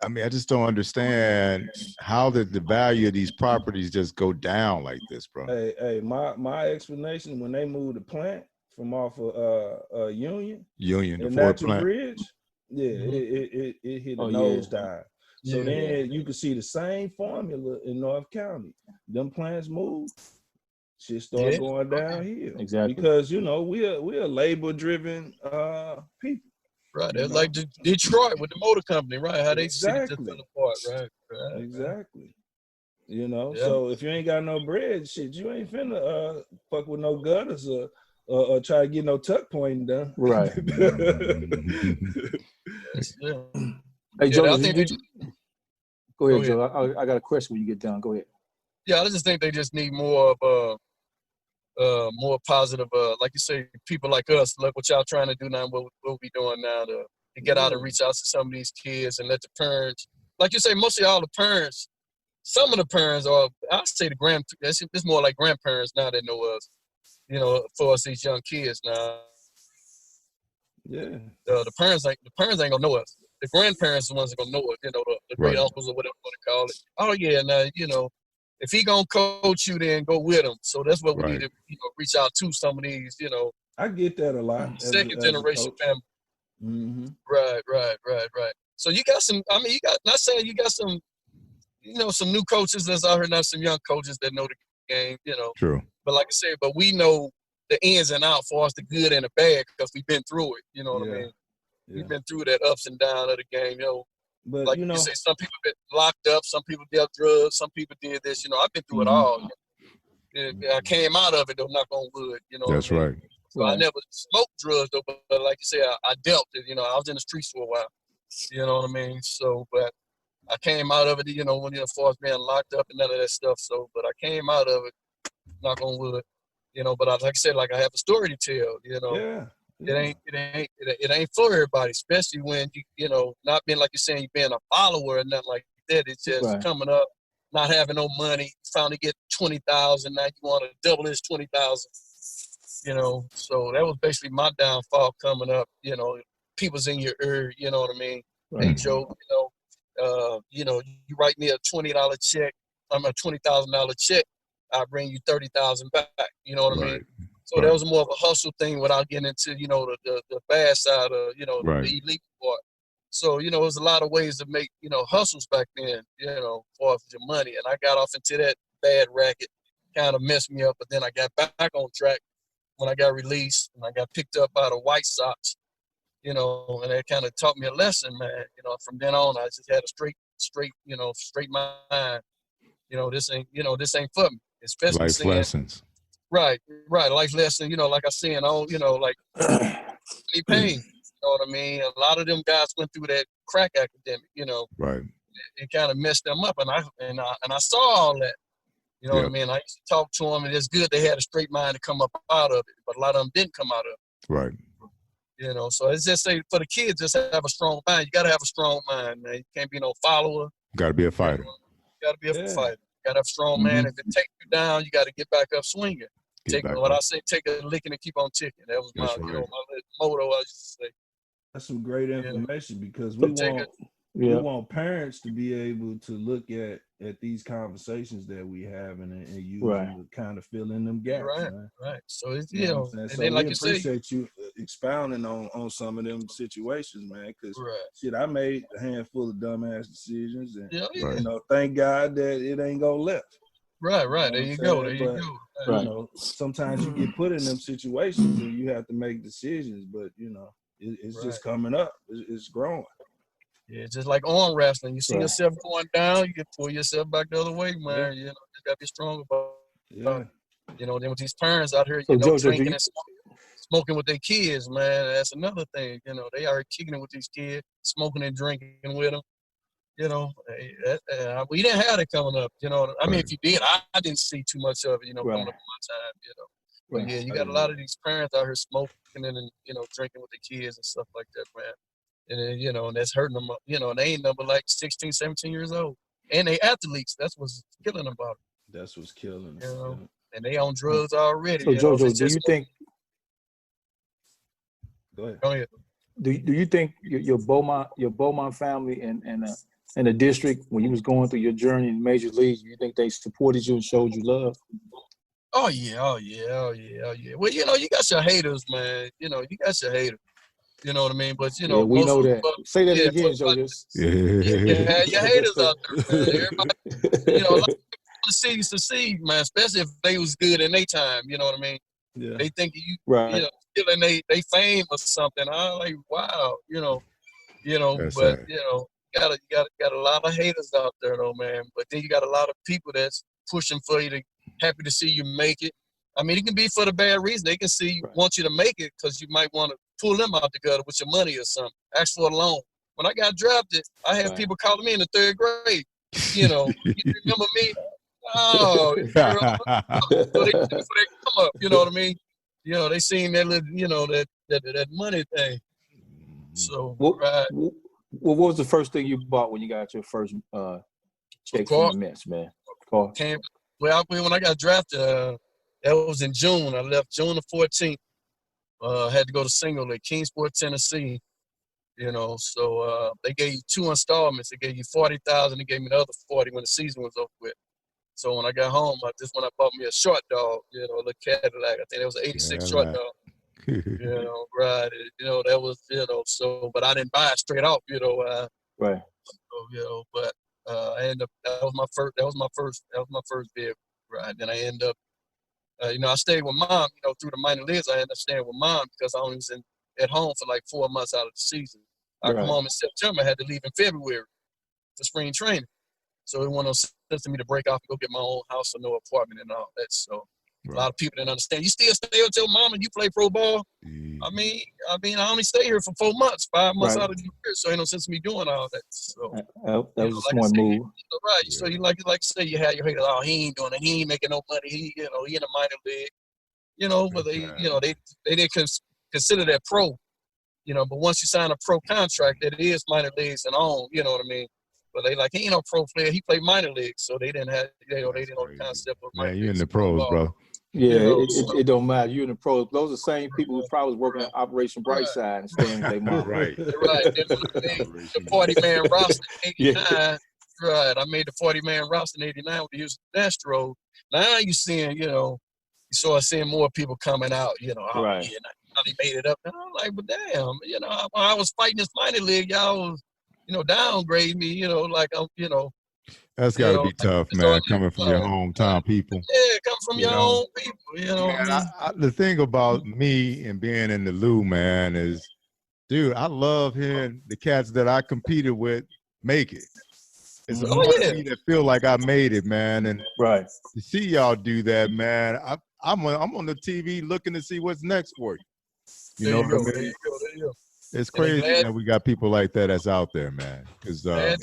I mean, I just don't understand how did the value of these properties just go down like this, bro. Hey, my explanation when they moved the plant from off of Union, the and Ford Natural plant. Bridge, it hit a Oh, yeah. nosedive. So Yeah. then you can see the same formula in North County. Them plants move, shit start going downhill. Exactly. Because we're labor driven people. Right. It's like Detroit with the motor company, right? How they see it just Exactly. fell apart, right? Exactly. Yeah. So if you ain't got no bread, shit, you ain't finna fuck with no gutters or try to get no tuck pointing done. Right. Yeah. Hey, Joe, I think go ahead, Joe. I got a question when you get done. Go ahead. I just think they just need more of more positive, like you say, people like us. Look what y'all trying to do now. What we doing now to get out and reach out to some of these kids and let the parents, like you say, mostly all the parents. Some of the parents are, I say it's more like grandparents now that know us. For us these young kids now. Yeah. The parents ain't gonna know us. The grandparents are the ones that gonna know us. The great Right. uncles or whatever you want to call it. Oh yeah, now if he gonna coach you, then go with him. So that's what we need to reach out to some of these I get that a lot. second generation family. Mm-hmm. Right. So you got some. I mean, not saying you got some. Some new coaches that's out here now. Some young coaches that know the game. True. But like I said, we know the ins and outs for us, the good and the bad, because we've been through it. You know what I mean? Yeah. We've been through that ups and downs of the game. But like you say, some people been locked up, some people dealt drugs, some people did this. I've been through it all. I came out of it though, knock on wood. That's right. So I never smoked drugs though, but like you say, I dealt it. I was in the streets for a while. You know what I mean? So, but I came out of it, you know, when as far as being locked up and none of that stuff. So, but I came out of it, knock on wood, you know. But like I said, like I have a story to tell, you know. Yeah. It ain't for everybody, especially when you know, not being like you're saying, you being a follower or nothing like that. It's just coming up, not having no money, finally get 20,000. Now you want to double this 20,000, you know. So that was basically my downfall coming up. You know, people's in your ear, you know what I mean? Hey Joe, you know, you write me a $20 check, I'm a $20,000 check, I bring you 30,000 back. You know what I mean? So that was more of a hustle thing without getting into, you know, the bad side of, you know, the illegal part. So, you know, there's a lot of ways to make, you know, hustles back then, you know, for your money. And I got off into that bad racket, kind of messed me up. But then I got back on track when I got released and I got picked up by the White Sox, you know, and that kind of taught me a lesson, man. You know, from then on, I just had a straight mind. You know, this ain't for me, especially life lessons. Right, life lesson, you know, like I said, you know, like pain, you know what I mean? A lot of them guys went through that crack academic, you know. Right. It kind of messed them up, and I saw all that, you know what I mean? I used to talk to them, and it's good they had a straight mind to come up out of it, but a lot of them didn't come out of it. Right. You know, so it's just say for the kids, just have a strong mind. You got to have a strong mind, man. You can't be no follower. Got to be a fighter. You got to be a fighter. You got to have a strong man. If it takes you down, you got to get back up swinging. Take a licking and keep on ticking. That was my my motto. I used to say. That's some great information because we want parents to be able to look at these conversations that we have and use them to kind of fill in them gaps. Right. So it's you know, and so then like we appreciate you expounding on some of them situations, man. Because shit, I made a handful of dumbass decisions, and you know, thank God that it ain't go left. Right. There you go. You know, sometimes you get put in them situations and you have to make decisions, but you know, it's just coming up. It's growing. Yeah, just like arm wrestling. You see yourself going down, you can pull yourself back the other way, man. You know, you gotta be strong about it. You know, then with these parents out here, you know, drinking and smoking with their kids, man, that's another thing. You know, they are kicking it with these kids, smoking and drinking with them. You know, we didn't have it coming up. You know, I mean, if you did, I didn't see too much of it. You know, coming up in my time. You know, but yeah, you got a lot of these parents out here smoking and you know drinking with the kids and stuff like that, man. And then, you know, and that's hurting them. You know, and they ain't number like 16, 17 years old, and they athletes. That's what's killing them about it. That's what's killing them. You know, and they on drugs already. So Jojo, do you think? Go ahead. Do you think your Beaumont family and the district, when you was going through your journey in major leagues, you think they supported you and showed you love? Oh yeah. Well, you know, you got your haters, man. You know, you got your haters. You know what I mean? But you know, we know that. Say that again, Jojo. Yeah, your haters out there, man. Everybody, you know, a lot of people want to see you succeed, man. Especially if they was good in their time. You know what I mean? Yeah. They think you know, killing they fame or something. I'm like, wow, you know. That's but you know, you got a lot of haters out there, though, man. But then you got a lot of people that's pushing for you, happy to see you make it. I mean, it can be for the bad reason. They can want you to make it because you might want to pull them out the gutter with your money or something. Ask for a loan. When I got drafted, I had people calling me in the third grade. You know, you remember me? Oh, so they come up. You know what I mean? You know, they seen that little, you know, that money thing. So what was the first thing you bought when you got your first check from the Mets, man? Car. Well, when I got drafted, that was in June. I left June the 14th. Had to go to Single at Kingsport, Tennessee. You know, so they gave you 2 installments. They gave you $40,000. They gave me the other 40 when the season was over with. So when I got home, I bought me a short dog, you know, a little Cadillac. I think it was an 86 short dog. You know, right. You know, that was, you know, so, but I didn't buy it straight off, you know. Right. So, you know, but I ended up, that was my first vehicle, right? Then I ended up, you know, I stayed with Mom, you know, through the minor leagues. I ended up staying with Mom because I only was at home for like 4 months out of the season. I come home in September, I had to leave in February for spring training. So it wasn't no sense to me to break off and go get my own house or no apartment and all that. So a lot of people didn't understand. You still stay with your mom and you play pro ball? I mean, I only stay here for 4 months, 5 months Right. out of the year, so ain't no sense in me doing all that. So, That was a like I smart said, move. right. Yeah. So you like to say you had your haters. Oh, he ain't doing it. He ain't making no money. He in a minor league. But they didn't consider that pro. But once you sign a pro contract, that is minor leagues and on. You know what I mean? But they like he ain't no pro player. He played minor leagues, so they didn't have they didn't know the concept of minor Man, you in leagues the and pro pros, ball. bro. Yeah, So- it don't matter. You in the pros. Those are the same people who probably was working at Operation Brightside and staying with their mom. Right. Right. Then when I made the 40-man roster in '89, right? I made the 40-man roster in '89 with the Houston Astros. Now you seeing, you start seeing more people coming out. Right. Yeah, now they made it up. And I'm like, but damn, when I was fighting this minor league, y'all was, downgrade me. That's got to be tough, it's man, all coming from your hometown people. Yeah, come from your own people. Man, the thing about me and being in the Lou, man, is, dude, I love hearing the cats that I competed with make it. It's a part of me that feel like I made it, man. And Right. to see y'all do that, man, I'm on the TV looking to see what's next for you. You know what I mean? There you go. It's crazy that we got people like that that's out there, man. Because glad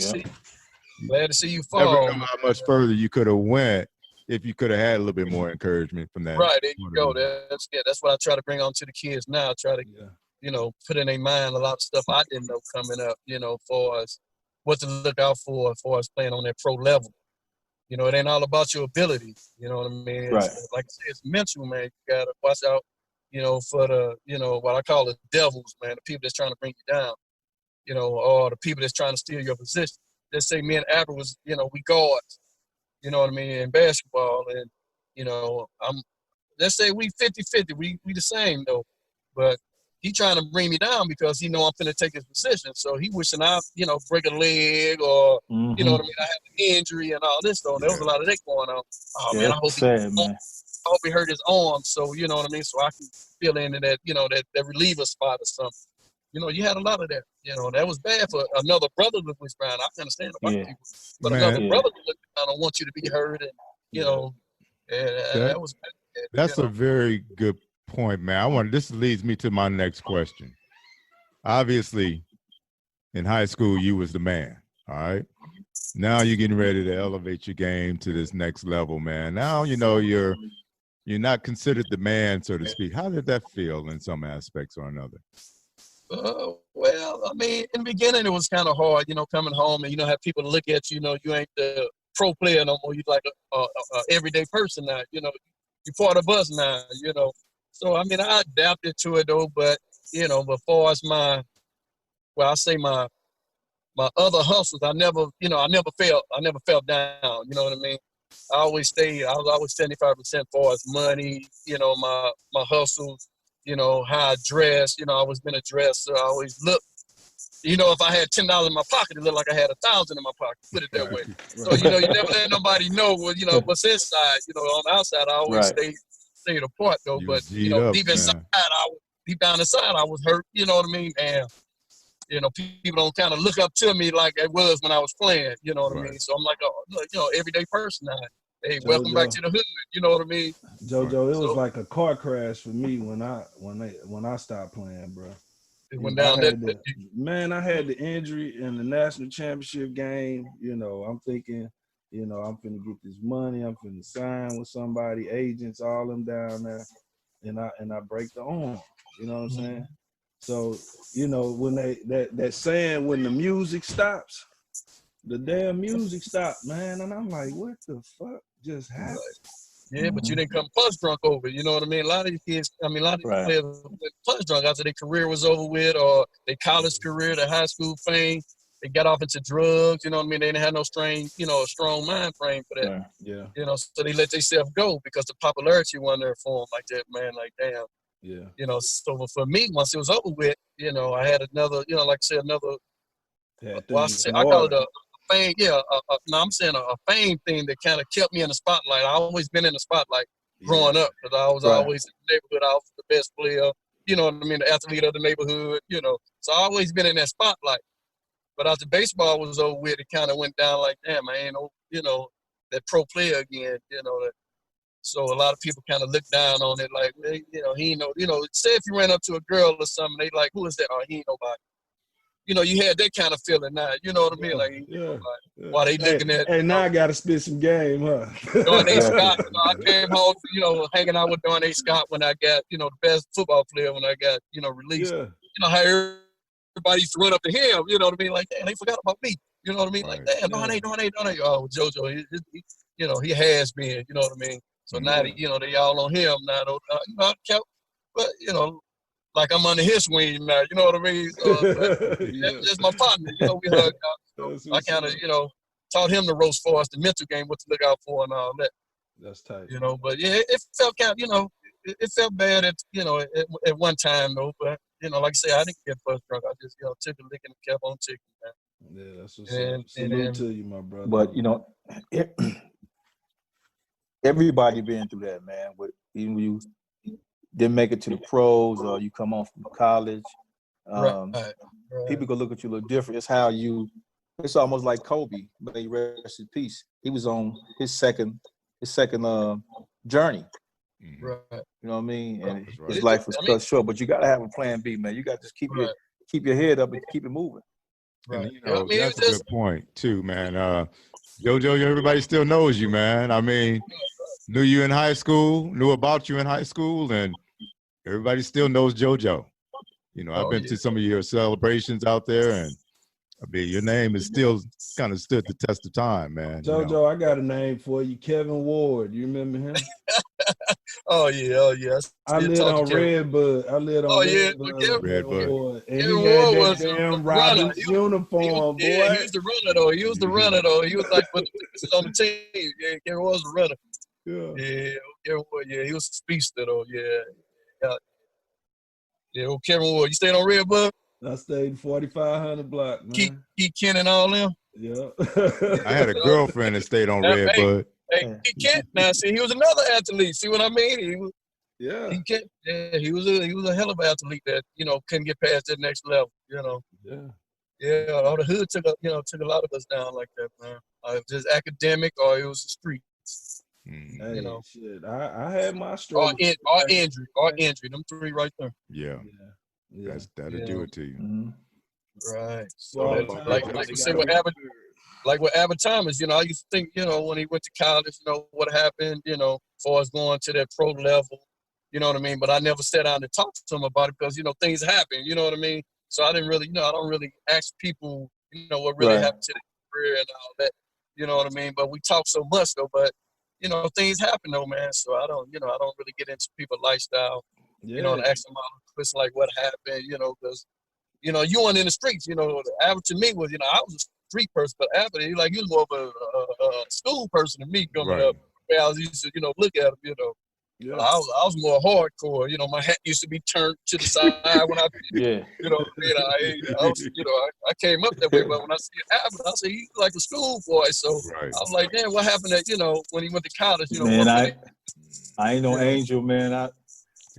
to see you never fall. know how much further you could have went if you could have had a little bit more encouragement from that. Right, there you go. That's what I try to bring on to the kids now. I try to, put in their mind a lot of stuff I didn't know coming up, for us, what to look out for as far as playing on that pro level. It ain't all about your ability. You know what I mean? Right. Like I said, it's mental, man. You got to watch out, for the, what I call the devils, man, the people that's trying to bring you down, or the people that's trying to steal your position. Let's say me and Abra was, we guards, you know what I mean, in basketball. And, let's say we 50-50. We the same, though. But he trying to bring me down because he know I'm finna take his position. So he wishing I, break a leg or, you know what I mean, I have an injury and all this, though. There was a lot of that going on. Oh, man, I hope he hurt his arm. So, you know what I mean? So I can fill into that, that reliever spot or something. You had a lot of that. That was bad for another brother that was around. I understand about people. But another brother that I don't want you to be hurt. And, that was bad. That's a very good point, man. This leads me to my next question. Obviously, in high school, you was the man, all right? Now you're getting ready to elevate your game to this next level, man. Now, you're not considered the man, so to speak. How did that feel in some aspects or another? Well, I mean, in the beginning, it was kind of hard, coming home and, have people look at you, you ain't the pro player no more. You're like a everyday person now, you're part of us now, So, I mean, I adapted to it, though, but, as far as my other hustles, I never fell down, you know what I mean? I was always 75% far as money, my hustles, how I dress, I always been a dresser. I always look, if I had $10 in my pocket, it looked like I had 1,000 in my pocket, put it that way. So, you never let nobody know what, what's inside, on the outside, I always stayed apart though. But, deep down inside, I was hurt, you know what I mean? And, people don't kind of look up to me like it was when I was playing, you know what I mean? So I'm like, everyday person now. Hey, welcome back to the hood. You know what I mean? JoJo, it was like a car crash for me when I stopped playing, bro. It went down I had the injury in the national championship game. I'm thinking, I'm finna get this money. I'm finna sign with somebody, agents, all them down there, and I break the arm. You know what I'm saying? So, when that saying, when the music stops, the damn music stopped, man. And I'm like, what the fuck just happened? Yeah, but you didn't come punch drunk over it. You know what I mean? A lot of these kids, a lot of these players went punch drunk after their career was over with, or their college career, their high school fame. They got off into drugs. You know what I mean? They didn't have no strong mind frame for that. Yeah. So they let themselves go because the popularity wasn't there for them like that, man. Like, damn. Yeah. So for me, once it was over with, I had another, like I said, another. I call it a fame. Yeah, I'm saying a fame thing that kind of kept me in the spotlight. I always been in the spotlight growing up because I was always in the neighborhood. I was the best player. You know what I mean? The athlete of the neighborhood. So I always been in that spotlight. But after baseball was over with, it kind of went down like, damn, I ain't no, that pro player again. So a lot of people kind of look down on it, like, well, he ain't no, say if you ran up to a girl or something, they like, who is that? Oh, he ain't nobody. You had that kind of feeling now. You know what I mean? Like, he ain't nobody. While they looking at, hey, now I got to spit some game, huh? Darnay Scott, I came home, hanging out with Darnay Scott when I got, the best football player when I got, released. Yeah. How everybody used to run up to him, you know what I mean? Like, damn, they forgot about me. You know what I mean? Right. Like, damn, Darnay. Oh, JoJo, he has been, you know what I mean? So now, they all on him now. But, like I'm under his wing now, you know what I mean? That's just my partner, we hug out. I kind of, taught him the ropes for us, the mental game, what to look out for and all that. That's tight. But yeah, it felt kind of, it felt bad at one time though. But like I say, I didn't get bus drunk. I just took a lick and kept on ticking, man. Yeah, that's what's up. Salute to you, my brother. But everybody been through that, man. But even when you didn't make it to the pros, or you come on from college, Right. people gonna look at you a little different. It's how you. It's almost like Kobe, may he rest in peace. He was on his second journey. Right. You know what I mean? And That's right. his life was cut short. But you gotta have a plan B, man. You got to just keep your head up and keep it moving. Right. And, that's a good point too, man. JoJo, everybody still knows you, man. I mean, knew you in high school, knew about you in high school, and everybody still knows JoJo. I've been to some of your celebrations out there, and I mean, your name is still kind of stood the test of time, man. JoJo, I got a name for you, Kevin Ward. You remember him? Oh yeah. I lived on Redbud. Redbud. And Kevin he had Ward that was damn a Roberts runner. uniform, boy. Yeah, he was the runner though. He was like put the pieces on the team. Yeah, Kevin was a runner. Yeah, he was a speedster though. Yeah, old Kevin Ward. You stayed on Redbud? I stayed in 4500 block, man. Keith Ken and all them. Yeah. I had a girlfriend that stayed on Redbud. Hey, Keith Kent. Now, see, he was another athlete. See what I mean? He was a hell of an athlete that couldn't get past that next level. Yeah. All the hood took a lot of us down like that, man. Just academic or it was the street. Hey, shit. I had my struggle. Or injury. Them three right there. Yeah. That'll do it to you. Mm-hmm. Right. So like you say with Abbott Thomas, I used to think, when he went to college, what happened, as far as going to that pro level, you know what I mean? But I never sat down and talked to him about it because, things happen, you know what I mean? So I didn't really, I don't really ask people, what really happened to their career and all that, you know what I mean? But we talk so much though, but, things happen though, man. So I don't really get into people's lifestyle, and ask them all questions like what happened, because, you weren't in the streets, the average to me was, I was a street person, but after he was more of a school person than me coming up. I was used to, look at him, Yeah. I was more hardcore. My hat used to be turned to the side when I, I came up that way. But when I see it happen, I say he's like a school boy. So I was like, damn, what happened? When he went to college, Man, I ain't no angel, man. I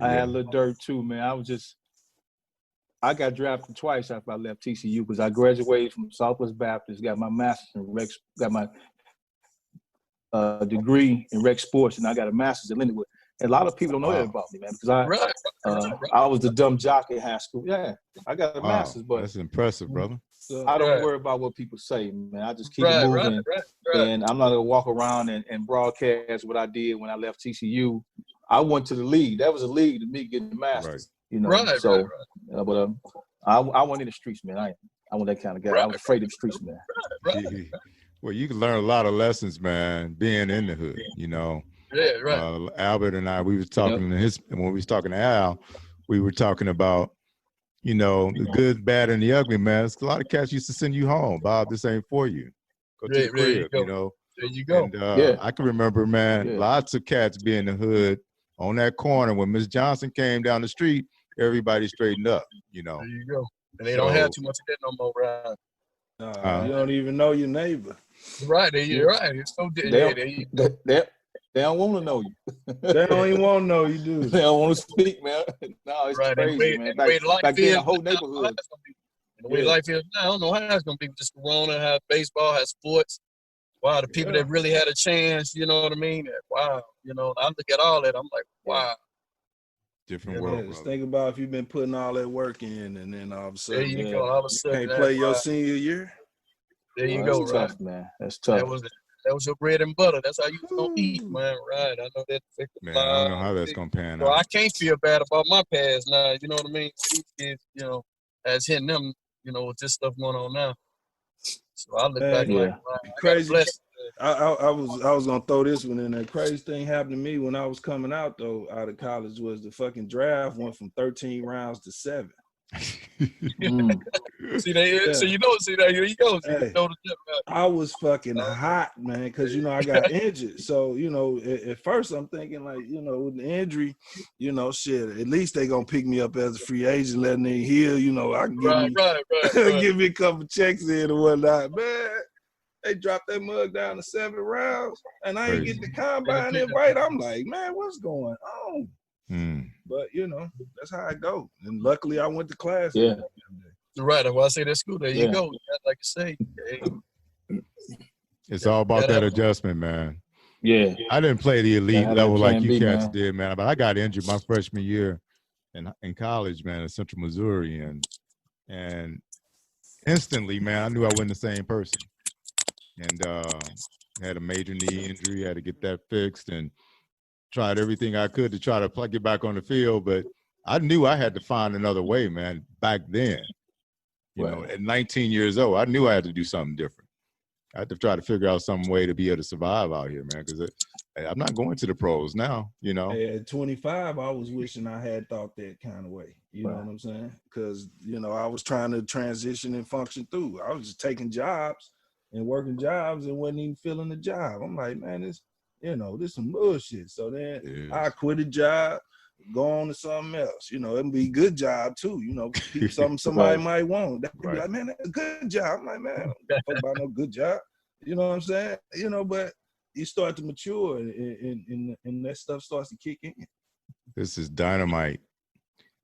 had a little dirt too, man. I got drafted twice after I left TCU because I graduated from Southwest Baptist, got my master's in rec, got my degree in rec sports, and I got a master's in Lindenwood. And a lot of people don't know that about me, man, because I was the dumb jock in high school. Yeah, I got a master's, but that's impressive, brother. I don't worry about what people say, man. I just keep it moving, and I'm not gonna walk around and broadcast what I did when I left TCU. I went to the league. That was a league to me getting the master's. But I went in the streets, man. I wasn't that kind of guy. I was afraid of the streets, man. Well, you can learn a lot of lessons, man, being in the hood. Yeah, right. Albert and I, we was talking when we was talking to Al, we were talking about, the good, bad, and the ugly, man. A lot of cats used to send you home. Bob, this ain't for you. Go to the crib, There you go. And I can remember, man, lots of cats be in the hood on that corner when Miss Johnson came down the street. Everybody straightened up, There you go. And they don't have too much of that no more, right? You don't even know your neighbor. Right. You're right. It's so They don't want to know you. They don't even want to know you, do. They don't want to speak, man. No, it's crazy, man. Back then, the whole neighborhood. The way life is now, I don't know how it's going to be with this Corona, how baseball, how sports. wow, the people that really had a chance, you know what I mean? Wow, you know, I look at all that, I'm like, wow. Different Yeah, world, just brother. think about if you've been putting all that work in, and then all of a There sudden you Yeah. go. All of a you sudden, can't that's play your right. senior year. There you That's go, right? tough, man. That's tough. That was your bread and butter. That's how you was gonna eat, man. Right? I know that affected Man, a I don't lot know how of that's people. gonna pan So I out. can't feel bad about my past now. You know what I mean? These kids, you know, as hitting them, you know, with this stuff going on now. So I look back Man, like, Yeah. wow, I got a crazy. blessing. I was gonna throw this one in there. Crazy thing happened to me when I was coming out though out of college was the fucking draft went from 13 rounds to 7. Mm. See, so you know, see that here you go. See, Hey. you know the difference. I was fucking hot, man, because you know I got injured. So you know, at first I'm thinking like, you know, with the injury, you know, shit. At least they gonna pick me up as a free agent, letting me heal. You know, I can Right. give me a couple checks in and whatnot. Man, they dropped that mug down to 7 rounds, and I ain't Crazy. get the combine invite. I'm like, man, what's going on? Mm. But you know, that's how I go. And luckily, I went to class. Yeah. Right. That's why I say that school. There you Yeah. go. Like you say, hey, It's all about that that adjustment, man. Yeah. I didn't play the elite have level that like plan you B, cats man. did, man. But I got injured my freshman year in college, man, in Central Missouri, and instantly, man, I knew I wasn't the same person. And had a major knee injury, had to get that fixed, and tried everything I could to try to get back on the field. But I knew I had to find another way, man. Back then, you know, at 19 years old, I knew I had to do something different. I had to try to figure out some way to be able to survive out here, man, because I'm not going to the pros now, you know. At 25, I was wishing I had thought that kind of way. You know Right. what I'm saying? Because, you know, I was trying to transition and function through. I was just taking jobs and working jobs and wasn't even feeling the job. I'm like, man, this some bullshit. So then I quit a job, go on to something else. You know, it'd be a good job too. You know, something somebody might want. They'd be like, man, that's a good job. I'm like, man, I don't give a fuck about no good job. You know what I'm saying? You know, but you start to mature and that stuff starts to kick in. This is dynamite.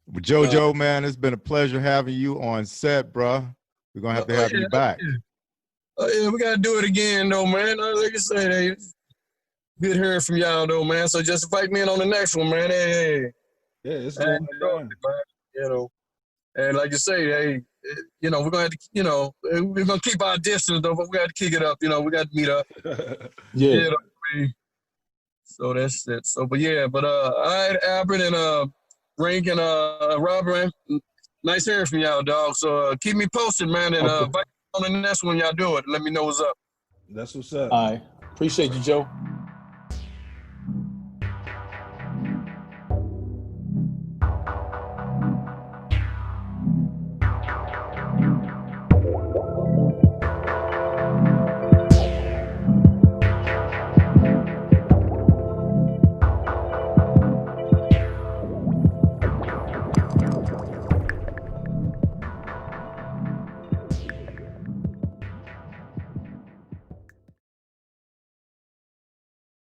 But JoJo, man, it's been a pleasure having you on set, bro. We're going to have you back. Oh, yeah, we got to do it again, though, man. Like I said, hey, good hearing from y'all, though, man. So just invite me in on the next one, man. Hey. Yeah, it's going down. You know, and like you say, hey, you know, we're going to have to, you know, we're going to keep our distance, though, but we got to kick it up. You know, we got to meet up. Yeah. You know what I mean? So that's it. So, but yeah, but all right, Albert and Rank and Robert, nice hearing from y'all, dog. So keep me posted, man, and invite me on the next one y'all do it. Let me know what's up. That's what's up. All right. Appreciate you, Joe.